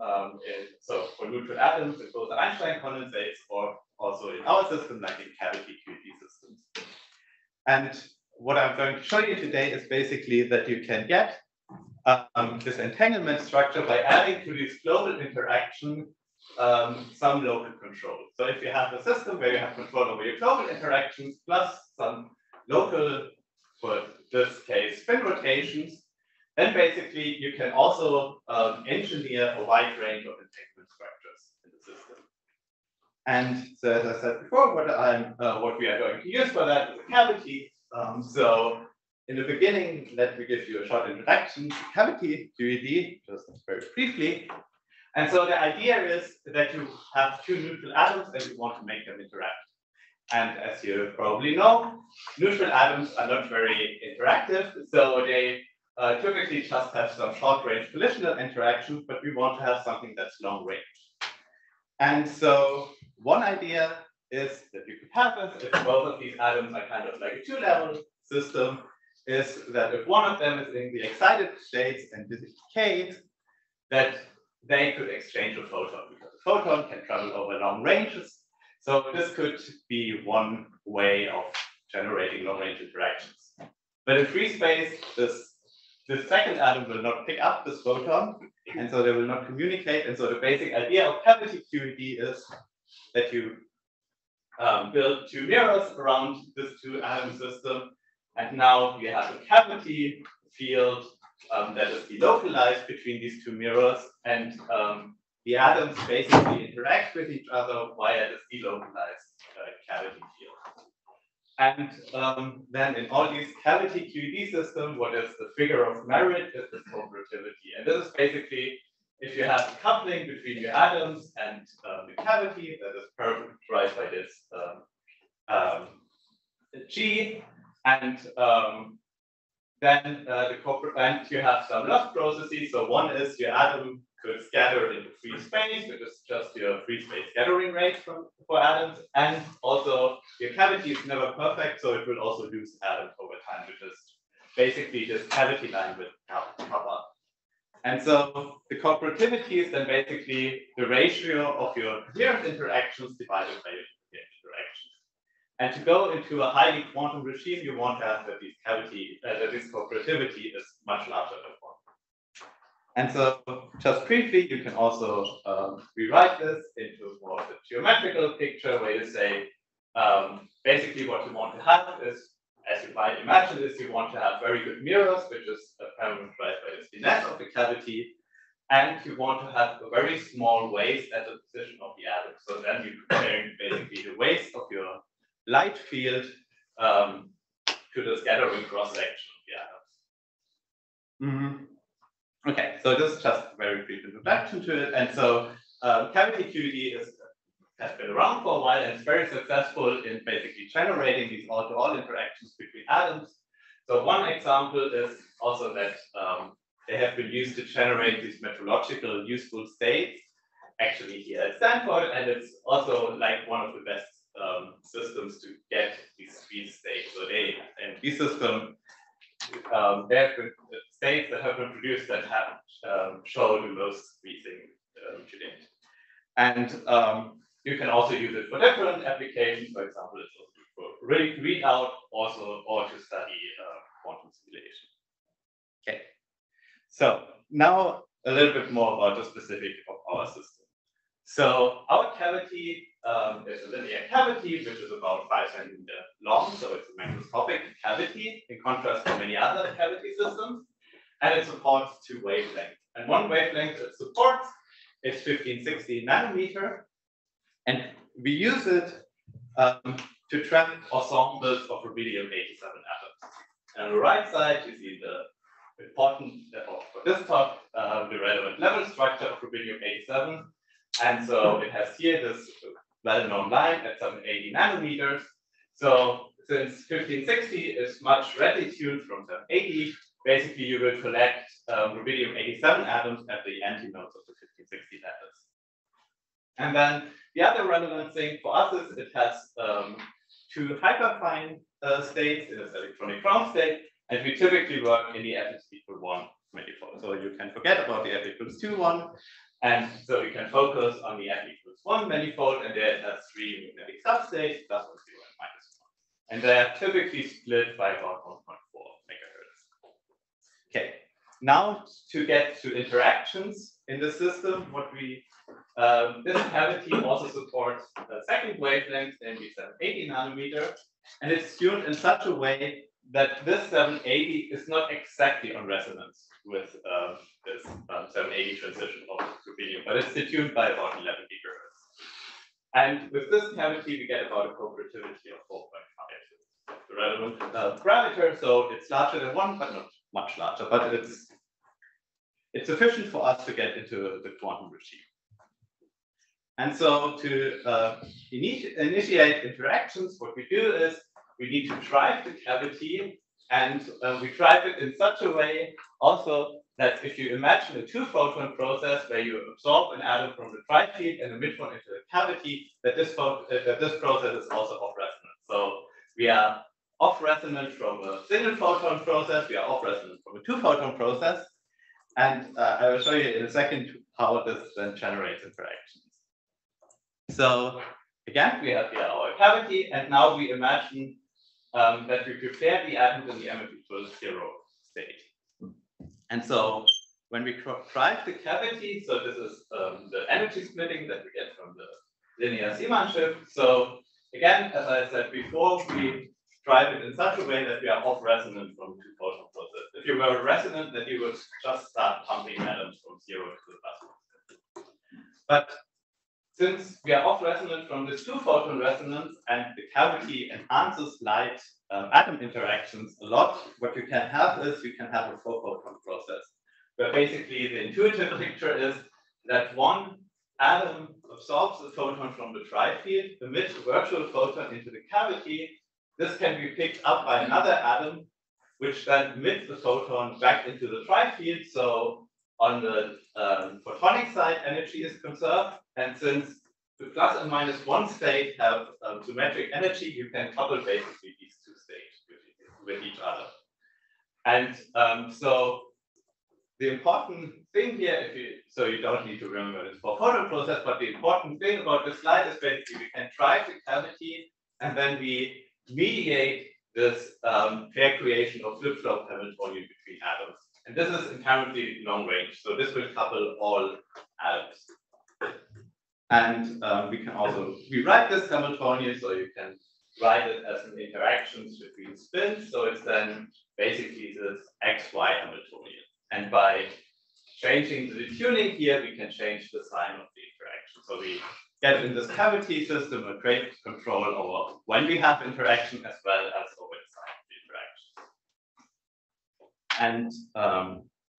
so for neutral atoms in both Einstein condensates, or also in our system, like in cavity QED systems. And what I'm going to show you today is basically that you can get this entanglement structure by adding to this global interaction some local control. So if you have a system where you have control over your global interactions plus some local, for this case, spin rotations, then basically you can also engineer a wide range of entanglement structures in the system. And so, as I said before, what we are going to use for that is a cavity. So in the beginning, let me give you a short introduction to cavity QED, just very briefly. And so the idea is that you have two neutral atoms and you want to make them interact. And as you probably know, neutral atoms are not very interactive, so they typically just have some short-range collisional interactions, but we want to have something that's long-range. And so one idea is that you could have it if both of these atoms are kind of like a two-level system, is that if one of them is in the excited states and this is decayed, that they could exchange a photon, because a photon can travel over long ranges. So this could be one way of generating long-range interactions. But in free space, this second atom will not pick up this photon, and so they will not communicate. And so the basic idea of cavity QED is that you build two mirrors around this two-atom system, and now you have a cavity field that is delocalized between these two mirrors, and the atoms basically interact with each other via this delocalized cavity field. And then in all these cavity QED systems, what is the figure of merit is this cooperativity. And this is basically if you have a coupling between your atoms and the cavity that is characterized by this G, and then and you have some loss processes. So one is your atom could scatter into free space, which is just your free space scattering rate for atoms, and also your cavity is never perfect, so it will also lose atoms over time, which is basically this cavity line with copper. And so the cooperativity is then basically the ratio of your coherent interactions divided by your interactions. And to go into a highly quantum regime, you want to have that this cooperativity is much larger than 1. And so just briefly, you can also rewrite this into more of a geometrical picture where you say, basically what you want to have is, as you might imagine, is you want to have very good mirrors, which is parameterized by the finesse of the cavity, and you want to have a very small waist at the position of the atom. So then you're comparing basically the waist of your light field to the scattering cross-section of the atoms. Okay, so this is just a very brief introduction to it. And so cavity QED has been around for a while and it's very successful in basically generating these all-to-all interactions between atoms. So one example is also that they have been used to generate these metrological useful states, actually here at Stanford, and it's also like one of the best systems to get these states. So they, in this system, there have been states that have been produced that have shown the most squeezing to date. And you can also use it for different applications. For example, it's also for readout, also, or to study quantum simulation. Okay. So now a little bit more about the specific of our system. So our cavity is a linear cavity, which is about 5 centimeters long. So it's a macroscopic cavity in contrast to many other cavity systems. And it supports 2 wavelengths. And one wavelength it supports is 1560 nanometer. And we use it to track ensembles of rubidium-87 atoms. And on the right side, you see the important, for this talk, the relevant level structure of rubidium-87. And so it has here this well-known line at 780 nanometers. So since 1560 is much readily tuned from 780, basically you will collect rubidium-87 atoms at the antinodes of the 1560 lattice. And then the other relevant thing for us is it has 2 hyperfine states in its electronic ground state, and we typically work in the f is equal 1 manifold. So you can forget about the f equals 2, 1. And so we can focus on the f equals 1 manifold, and there it has 3 magnetic substates, plus 1, 0, and minus 1. And they are typically split by about 1.4 megahertz. Okay, now to get to interactions in the system, what we this cavity also supports the second wavelength, namely 780 nanometer, and it's tuned in such a way that this 780 is not exactly on resonance with this 780 transition of rubidium, but it's detuned by about 11 gigahertz. And with this cavity, we get about a cooperativity of 4.5, the relevant parameter. So it's larger than 1, but not much larger. But it's sufficient for us to get into the quantum regime. And so to initiate interactions, what we do is we need to drive the cavity, and we drive it in such a way also that if you imagine a 2-photon process where you absorb an atom from the dry field and emit one into the cavity, that this process is also off resonant. So we are off resonant from a single photon process, we are off resonant from a 2-photon process, and I will show you in a second how this then generates interactions. So again, we have here our cavity, and now we imagine that we prepare the atoms in the m equals 0 state. And so when we drive the cavity, so this is the energy splitting that we get from the linear Zeeman shift. So again, as I said before, we drive it in such a way that we are off resonant from 2-photon process. If you were resonant, then you would just start pumping atoms from 0 to the plus 1. But since we are off resonant from this 2-photon resonance and the cavity enhances light atom interactions a lot, what you can have is you can have a 4-photon process, where basically the intuitive picture is that one atom absorbs a photon from the dry field, emits a virtual photon into the cavity. This can be picked up by another atom, which then emits the photon back into the dry field. So on the photonic side, energy is conserved. And since the plus and minus 1 state have symmetric energy, you can couple basically these 2 states with each other. And so the important thing here, so you don't need to remember this 4-photon process, but the important thing about this slide is basically we can drive the cavity, and then we mediate this pair creation of flip-flop Hamiltonian between atoms. And this is inherently long range, so this will couple all atoms. And we can also rewrite this Hamiltonian, so you can write it as an interactions between spins. So it's then basically this XY Hamiltonian. And by changing the tuning here, we can change the sign of the interaction. So we get in this cavity system a great control over when we have interaction as well as over the sign of the interaction. And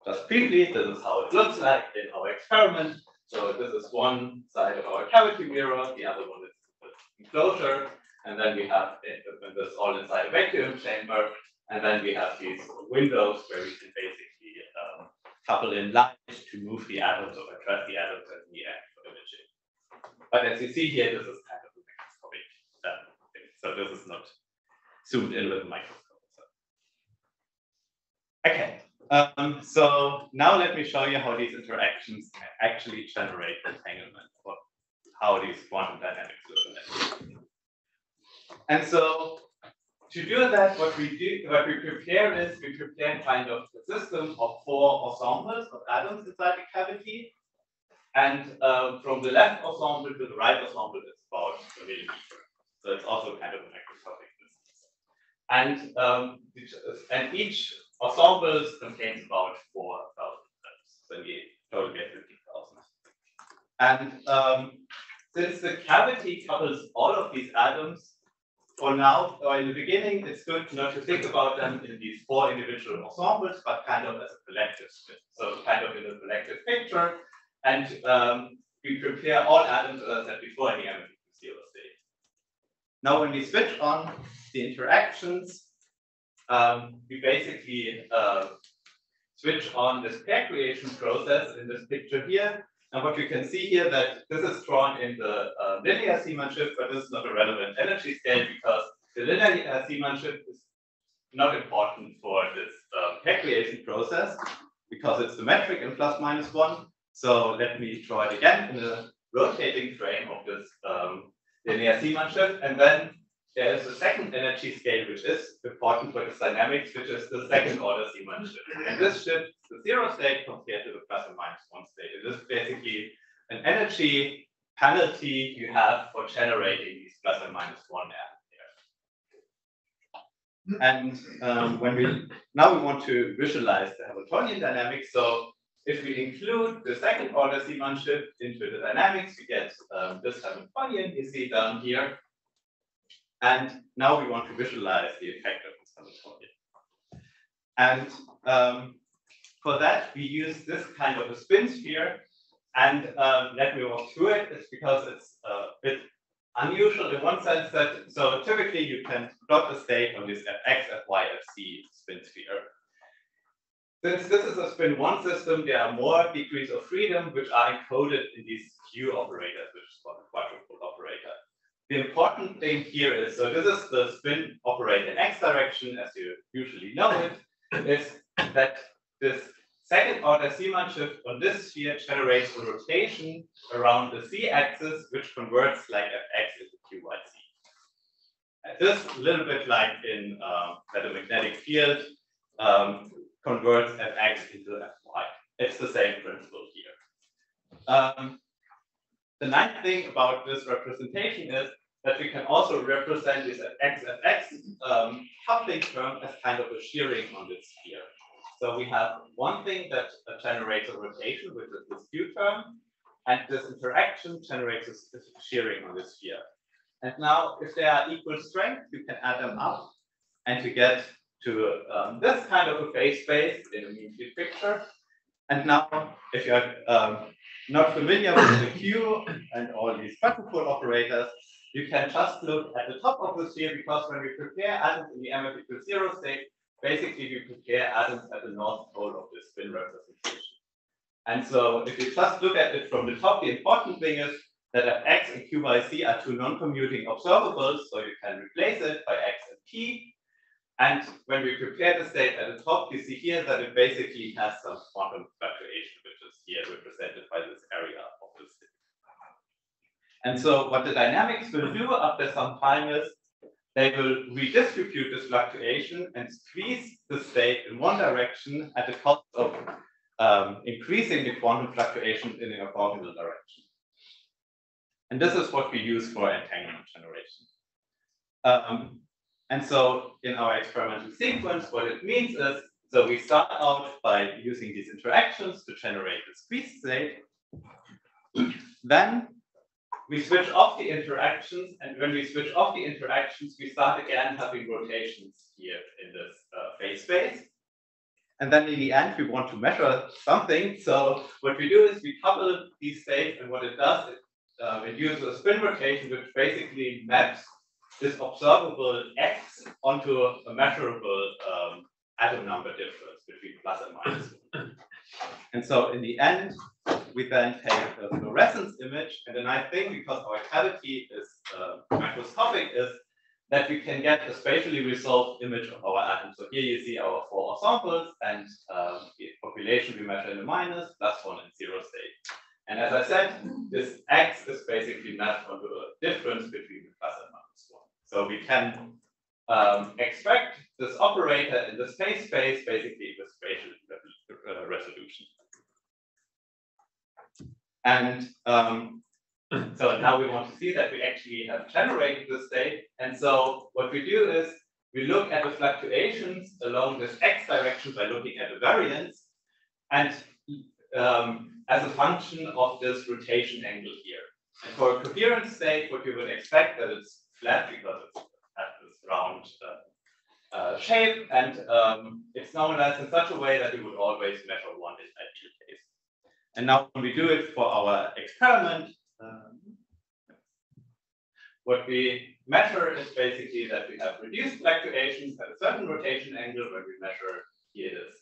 just briefly, this is how it looks like in our experiment. So this is one side of our cavity mirror, the other one is the enclosure, and then we have this all inside a vacuum chamber. And then we have these windows where we can basically couple in light to move the atoms or address the atoms at the end for imaging. But as you see here, this is kind of a microscopic thing. So this is not zoomed in with a microscope. Okay, so now let me show you how these interactions actually generate entanglement, or how these quantum dynamics look like. And so to do that, what we prepare is we prepare kind of a system of 4 ensembles of atoms inside the cavity. And from the left ensemble to the right ensemble is about a millimeter. So it's also kind of a microscopic distance. And each ensemble contains about 4,000 atoms. So we totally get 50,000. And since the cavity covers all of these atoms, for now, or in the beginning, it's good not to think about them in these 4 individual ensembles, but kind of as a collective split. So kind of in a collective picture. And we prepare all atoms, as I said before, in the M0 state. Now, when we switch on the interactions, we basically switch on this pair creation process in this picture here. And what you can see here that this is drawn in the linear Zeeman shift, but this is not a relevant energy scale because the linear Zeeman shift is not important for this pair creation process because it's symmetric in ±1. So let me draw it again in a rotating frame of this linear Zeeman shift. And then there is a second energy scale which is important for this dynamics, which is the second order Zeeman shift. And this shifts the 0 state compared to the ±1 state. It is basically an energy penalty you have for generating these ±1 atoms there. And now we want to visualize the Hamiltonian dynamics. So if we include the second order Zeeman shift into the dynamics, we get this Hamiltonian you see down here. And now we want to visualize the effect of this Hamiltonian. And for that, we use this kind of a spin sphere. And let me walk through it. It's because it's a bit unusual in one sense that, so typically you can plot the state on this fx, fy, fc spin sphere. Since this is a spin 1 system, there are more degrees of freedom which are encoded in these Q operators, which is called a quadrupole operator. The important thing here is, so this is the spin operator in x direction, as you usually know it, is that this second order Zeeman shift on this sphere generates a rotation around the z axis, which converts like fx into qyc. This a little bit like in that a magnetic field converts fx into fy. It's the same principle here. The nice thing about this representation is that we can also represent this fx coupling term as kind of a shearing on this sphere. So we have one thing that generates a rotation, which is this q term, and this interaction generates a shearing on this sphere. And now, if they are equal strength, you can add them up, and you get to this kind of a phase space in a mean field picture. And now, if you're not familiar with the Q and all these quadrupole operators, you can just look at the top of the sphere, because when we prepare atoms in the M=0 state, basically we prepare atoms at the north pole of the spin representation. And so if you just look at it from the top, the important thing is that x and q by c are two non-commuting observables, so you can replace it by x and p. And when we prepare the state at the top, you see here that it basically has some quantum fluctuation, which is here represented by this area of the state. And so what the dynamics will do after some time is they will redistribute this fluctuation and squeeze the state in one direction at the cost of increasing the quantum fluctuation in an orthogonal direction. And this is what we use for entanglement generation. And so in our experimental sequence, what it means is, so we start out by using these interactions to generate the squeeze state. Then we switch off the interactions, and when we switch off the interactions, we start again having rotations here in this phase space. And then in the end, we want to measure something. So what we do is we couple these states, and what it does is it uses a spin rotation, which basically maps this observable X onto a measurable atom number difference between plus and minus 1. And so in the end, we then take a fluorescence image. And the nice thing, because our cavity is macroscopic, is that we can get a spatially resolved image of our atom. So here you see our 4 ensembles, and the population we measure in the minus, +1 and 0 state. And as I said, this X is basically mapped onto a difference between the plus and minus 1. So we can extract this operator in the space basically with spatial resolution. And so now we want to see that we actually have generated the state. And so what we do is we look at the fluctuations along this X direction by looking at the variance, and as a function of this rotation angle here. And for a coherent state, what you would expect that it's flat because it has this round shape, and it's normalized in such a way that we would always measure 1 in ideal case. And now when we do it for our experiment, what we measure is basically that we have reduced fluctuations at a certain rotation angle when we measure here this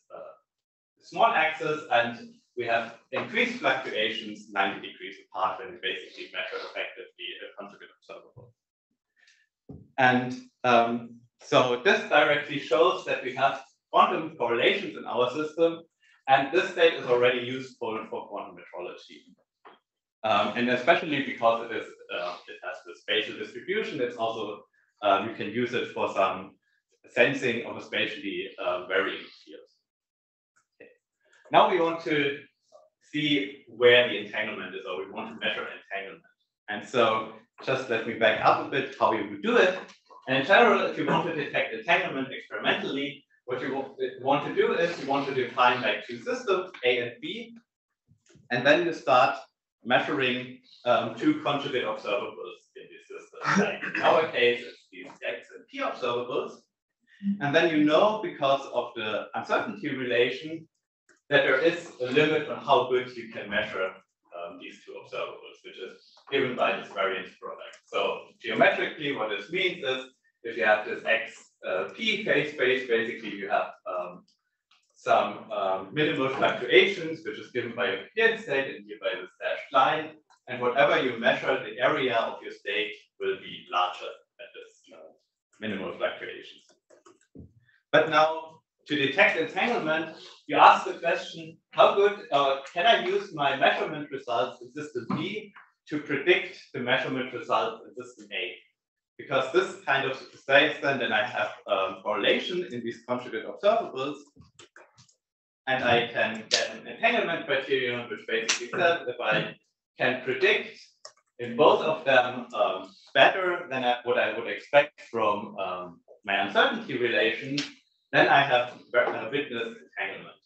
small axis, and we have increased fluctuations 90 degrees apart when we basically measure effectively a conjugate observable. And so this directly shows that we have quantum correlations in our system, and this state is already useful for quantum metrology. And especially because it has the spatial distribution, it's also, you can use it for some sensing of a spatially varying field. Okay. Now we want to see where the entanglement is, or we want to measure entanglement. And so just let me back up a bit how you would do it. And in general, if you want to detect entanglement experimentally, what you want to do is you want to define like 2 systems, A and B, and then you start measuring 2 conjugate observables in this system. Like in our case, it's these X and P observables. And then you know, because of the uncertainty relation, that there is a limit on how good you can measure these 2 observables, which is given by this variance product. So geometrically, what this means is if you have this X P phase space, basically you have some minimal fluctuations, which is given by a coherent state and here by this dashed line. And whatever you measure, the area of your state will be larger at this minimal fluctuations. But now, to detect entanglement, you ask the question, how good can I use my measurement results in system B to predict the measurement results in system A? Because this kind of states then that I have correlation in these conjugate observables, and I can get an entanglement criterion, which basically says if I can predict in both of them better than what I would expect from my uncertainty relation, then I have witnessed entanglement.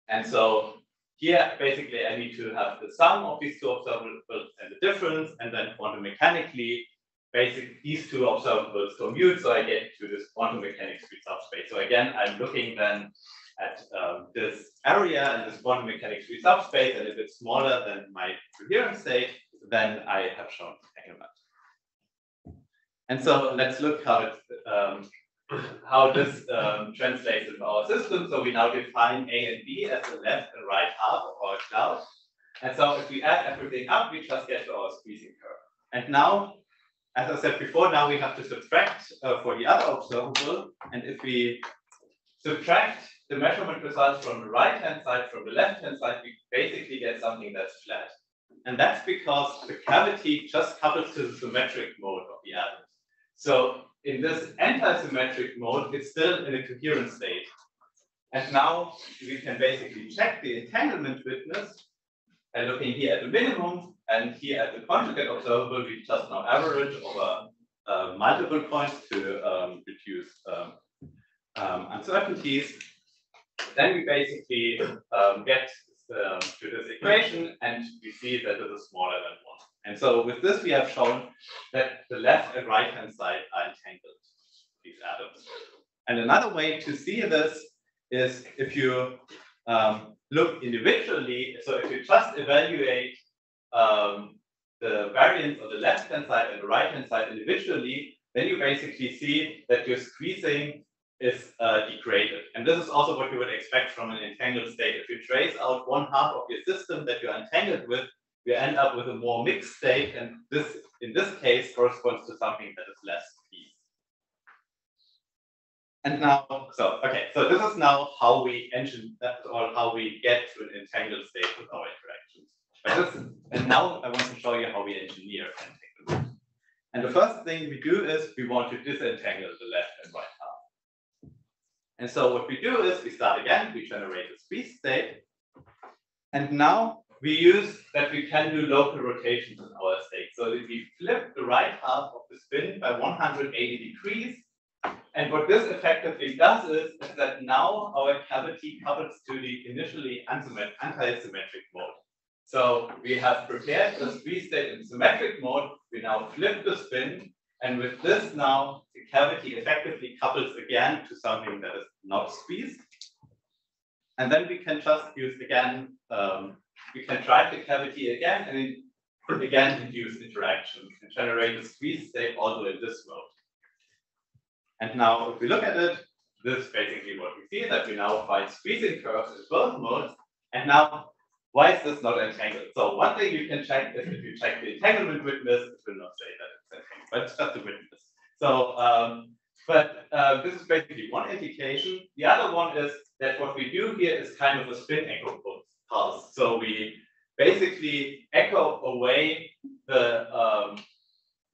And so here, basically, I need to have the sum of these 2 observables and the difference, and then quantum mechanically, basically, these 2 observables commute, so I get to this quantum mechanics free subspace. So again, I'm looking then at this area and this quantum mechanics free subspace, and if it's smaller than my coherent state, then I have shown entanglement. And so let's look how this translates into our system. So we now define A and B as the left and right half of our cloud. And so if we add everything up, we just get to our squeezing curve. And now, as I said before, now we have to subtract for the other observable. And if we subtract the measurement results from the right-hand side from the left-hand side, we basically get something that's flat. And that's because the cavity just couples to the symmetric mode of the atom. So in this anti-symmetric mode, it's still in a coherent state. And now we can basically check the entanglement witness, and looking here at the minimum and here at the conjugate observable, we just now average over multiple points to reduce uncertainties. Then we basically get to this equation, and we see that it is smaller than 1. And so with this, we have shown that the left and right-hand side are entangled, these atoms. And another way to see this is if you look individually, so if you just evaluate the variance on the left-hand side and the right-hand side individually, then you basically see that your squeezing is degraded. And this is also what you would expect from an entangled state. If you trace out one half of your system that you're entangled with, you end up with a more mixed state, and this, in this case, corresponds to something that is less squeezed. And now, so this is now how we engine that, or how we get to an entangled state with our interactions. And now I want to show you how we engineer entanglement. And the first thing we do is we want to disentangle the left and right half. And so what we do is we start again, we generate a squeeze state. And now we use that we can do local rotations in our state. So that we flip the right half of the spin by 180 degrees. And what this effectively does is that now our cavity couples to the initially anti-symmetric mode. So we have prepared the squeeze state in symmetric mode. We now flip the spin. And with this now, the cavity effectively couples again to something that is not squeezed. And then we can just use again, we can drive the cavity again and again induce interactions and generate a squeeze state also in this mode. And now if we look at it, this is basically what we see, that we now find squeezing curves in both modes. And now, why is this not entangled? So one thing you can check is if you check the entanglement witness, it will not say that it's entangled, but it's just a witness. So, this is basically one indication. The other one is that what we do here is kind of a spin echo pulse. So we basically echo away the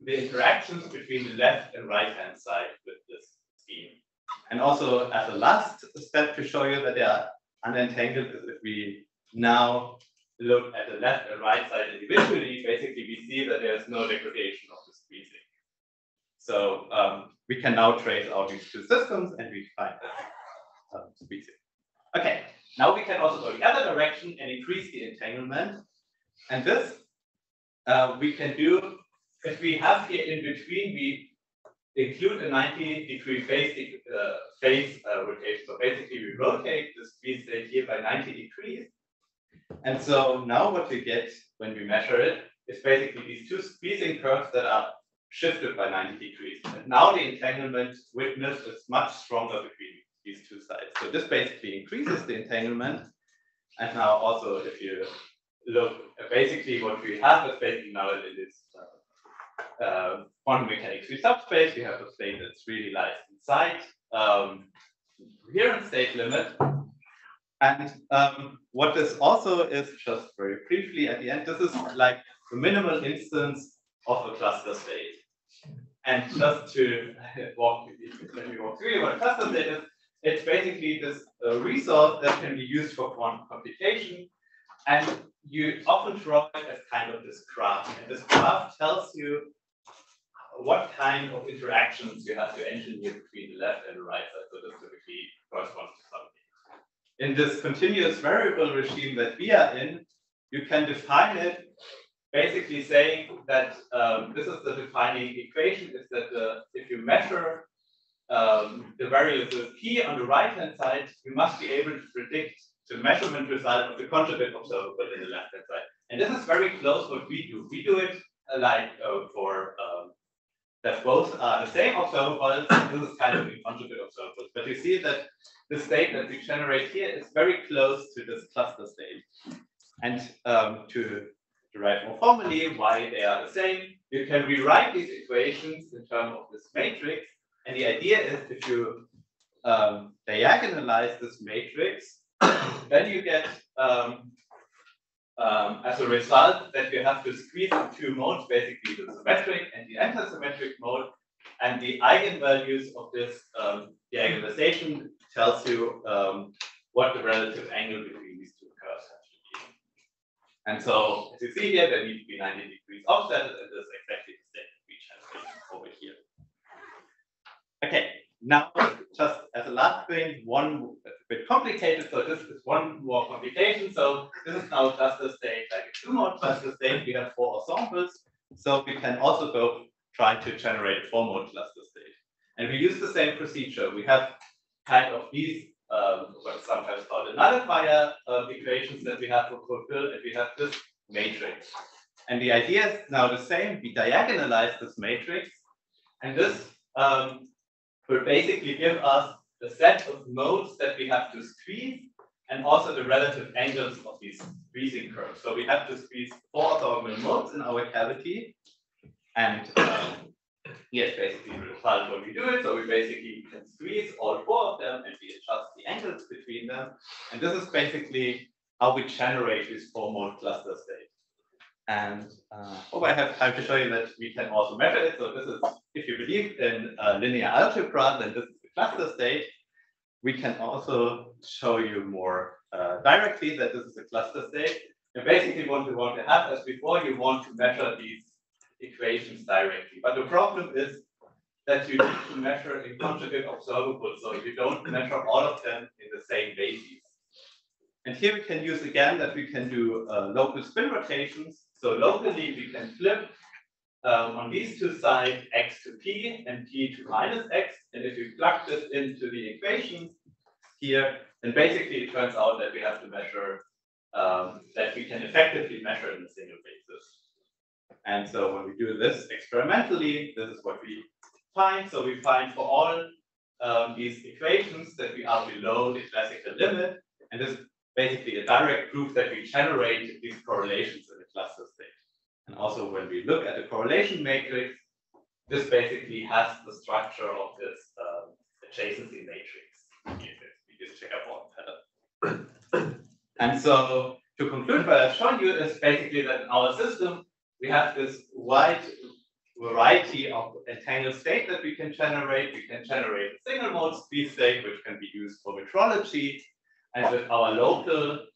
interactions between the left and right hand side with this scheme. And also as a last step to show you that they are unentangled is if we now look at the left and right side individually, basically we see that there's no degradation of the squeezing. So we can now trace out these two systems and we find that squeezing. Okay, now we can also go the other direction and increase the entanglement. And this we can do if we have here in between, we include a 90-degree phase rotation. So basically we rotate the squeeze state here by 90 degrees. And so now what we get when we measure it is basically these two squeezing curves that are shifted by 90 degrees. And now the entanglement witness is much stronger between these two sides. So this basically increases the entanglement. And now also if you look, basically what we have is basically now it is quantum mechanics free subspace. We have a state that's really lies inside coherent state limit. And what this also is, just very briefly at the end, this is like the minimal instance of a cluster state. And just to walk through what a cluster state is, it's basically this resource that can be used for quantum computation. And you often draw it as kind of this graph. And this graph tells you what kind of interactions you have to engineer between the left and the right side. So this typically corresponds to something. In this continuous variable regime that we are in, you can define it basically saying that this is the defining equation, is that if you measure the variable p on the right-hand side, you must be able to predict the measurement result of the conjugate observable in the left-hand side. And this is very close what we do. We do it like for that both are the same observables. This is kind of the conjugate observables. But you see that the state that we generate here is very close to this cluster state. And to derive more formally why they are the same, you can rewrite these equations in terms of this matrix. And the idea is if you diagonalize this matrix, then you get as a result that you have to squeeze in two modes, basically the symmetric and the anti-symmetric mode. And the eigenvalues of this diagonalization tells you what the relative angle between these two curves has to be. And so, as you see here, there need to be 90 degrees offset, and this is exactly the state that we generate over here. Okay, now just as a last thing, one bit complicated. So this is one more complication. So this is now cluster state, like a two-mode cluster state. We have 4 ensembles. So we can also go try to generate a 4-mode cluster state. And we use the same procedure. We have kind of these what's sometimes called a nullifier equations that we have to fulfill, and we have this matrix. And the idea is now the same. We diagonalize this matrix, And this will basically give us the set of modes that we have to squeeze and also the relative angles of these squeezing curves. So we have to squeeze 4 orthogonal modes in our cavity. And yes, basically the result when we do it. So we basically can squeeze all 4 of them and we adjust the angles between them. And this is basically how we generate this 4-mode cluster state. And hope I have time to show you that we can also measure it. So this is, if you believe in linear algebra, then this is the cluster state. We can also show you more directly that this is a cluster state. And basically what we want to have as before, you want to measure these equations directly. But the problem is that you need to measure in conjugate observables. So you don't measure all of them in the same basis. And here we can use again that we can do local spin rotations. So locally we can flip on these 2 sides x to p and p to minus x. And if you plug this into the equation here, then basically it turns out that we have to measure, that we can effectively measure in a single basis. And so when we do this experimentally, this is what we find. So we find for all these equations that we are below the classical limit. And this is basically a direct proof that we generate these correlations in the cluster state. And also when we look at the correlation matrix, this basically has the structure of this adjacency matrix. We just check out one pattern. And so to conclude, what I've shown you is basically that in our system, we have this wide variety of entangled state that we can generate. We can generate a single mode squeeze state, which can be used for metrology. And with our local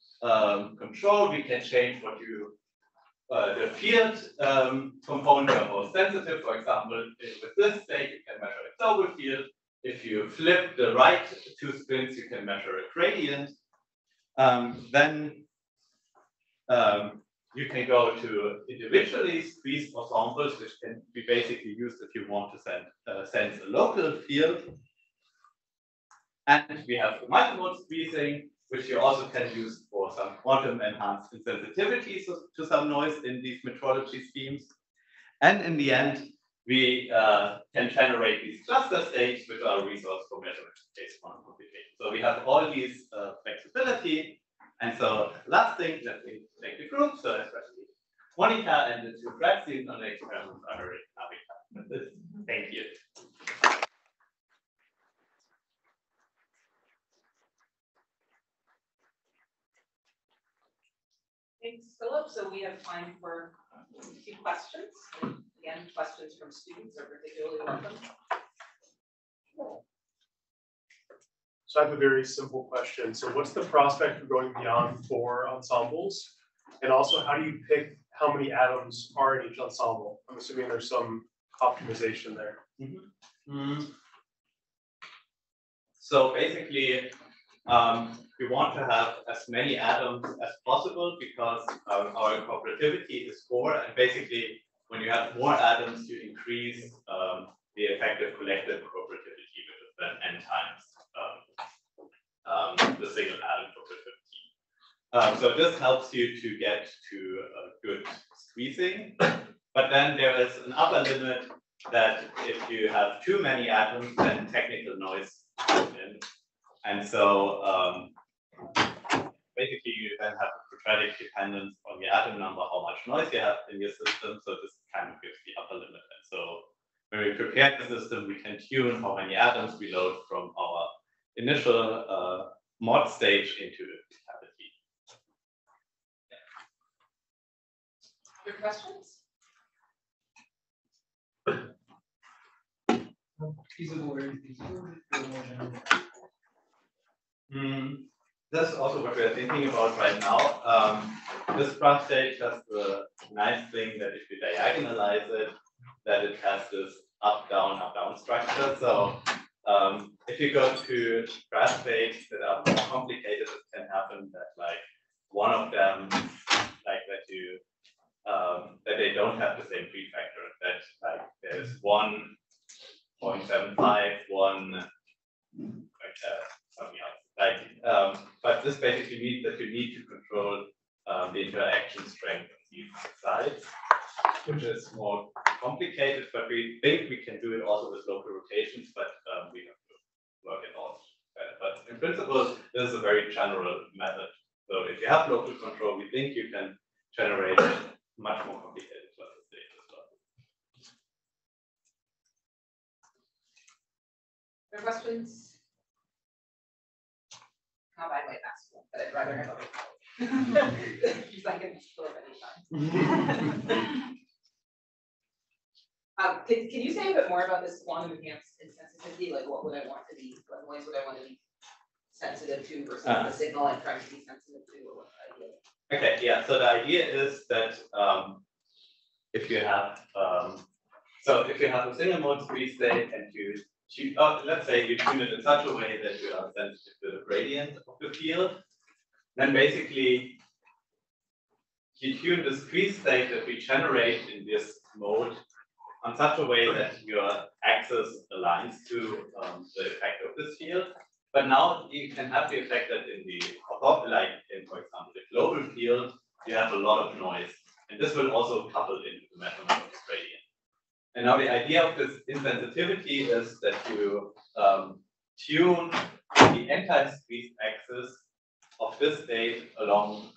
control, we can change what you the field component are most sensitive. For example, with this state, you can measure a global field. If you flip the right 2 spins, you can measure a gradient. Then you can go to individually squeezed ensembles, which can be basically used if you want to sense a local field. And we have multimode squeezing, which you also can use for some quantum enhanced insensitivities to some noise in these metrology schemes. And in the end, we can generate these cluster states, which are a resource for measurement-based quantum computation. So we have all these flexibility. And so last thing, let me thank the group, so especially Monica and the 2 grad students on the experiments are very happy with this. Thank you. Thanks, Philip. So we have time for a few questions. Again, questions from students are particularly welcome. So I have a very simple question. So what's the prospect for going beyond 4 ensembles? And also, how do you pick how many atoms are in each ensemble? I'm assuming there's some optimization there. So basically, we want to have as many atoms as possible because our cooperativity is 4. And basically, when you have more atoms, you increase the effective collective cooperativity, which is then n times the single atom cooperativity. So this helps you to get to a good squeezing. But then there is an upper limit that if you have too many atoms, then technical noise comes in. And so basically you then have a quadratic dependence on your atom number, how much noise you have in your system. So this kind of gives the upper limit. And so when we prepare the system, we can tune how many atoms we load from our initial mod stage into the cavity. Your questions? That's also what we're thinking about right now. This graph stage has the nice thing that if you diagonalize it, that it has this up-down structure. So if you go to graph states that are more complicated, it can happen that like one of them, like that you that they don't have the same prefactor. That like there's 1.75, one like something else. Like, but this basically means that you need to control the interaction strength of these sides. which is more complicated, but we think we can do it also with local rotations, but we have to work it out better. But in principle, this is a very general method. So if you have local control, we think you can generate much more complicated cluster states as well. Other questions? Not by way fast, but I'd rather have other because I can explore anytime. Can you say a bit more about this quantum enhanced insensitivity? Like, what would I want to be? What noise would I want to be sensitive to versus the signal I'm trying to be sensitive to? Or what's the idea? Okay, yeah. So the idea is that if you have a single mode free state and you tune, let's say you tune it in such a way that you are sensitive to the gradient of the field, then basically you tune this free state that we generate in this mode on such a way that your axis aligns to the effect of this field. But now you can have the effect that in the, like in, for example, the global field, you have a lot of noise. And this will also couple into the measurement of the gradient. And now the idea of this insensitivity is that you tune the anti-squeeze axis of this state along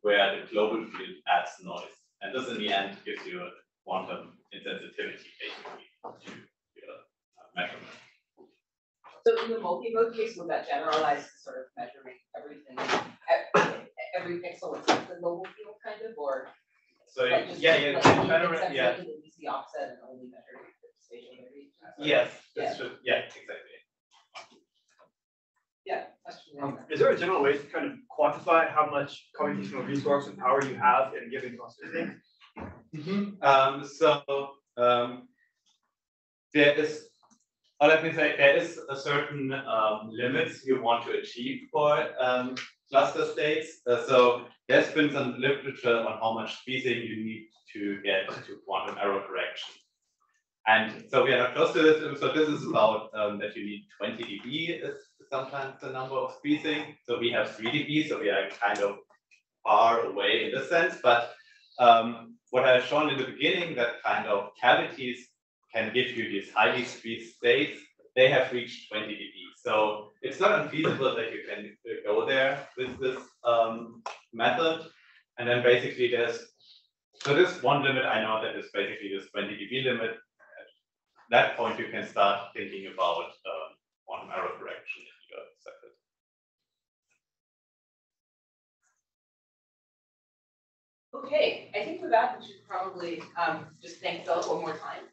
where the global field adds noise. And this in the end gives you a quantum insensitivity basically to your measurement. So in the multi-mode case, would that generalize to sort of measuring everything, every pixel except the global field kind of, or? So like just yeah, like yeah, and then use the offset and only measure the spatial variation? yes, that's true. Yeah, exactly. Yeah, question. Is there a general way to kind of quantify how much computational resource and power you have in a given cluster state? There is, or let me say, there is a certain limits you want to achieve for cluster states. So there's been some literature on how much squeezing you need to get to quantum error correction. And so we are not close to this. So this is about that you need 20 dB is sometimes the number of squeezing. So we have 3 dB, so we are kind of far away in this sense. But what I've shown in the beginning, that kind of cavities can give you these highly squeezed states, they have reached 20 dB. So it's not unfeasible that you can go there with this method. And then basically so this one limit I know that is basically this 20 dB limit. At that point, you can start thinking about quantum error correction in your circuit. Okay, I think with that, we should probably just thank Philipp one more time.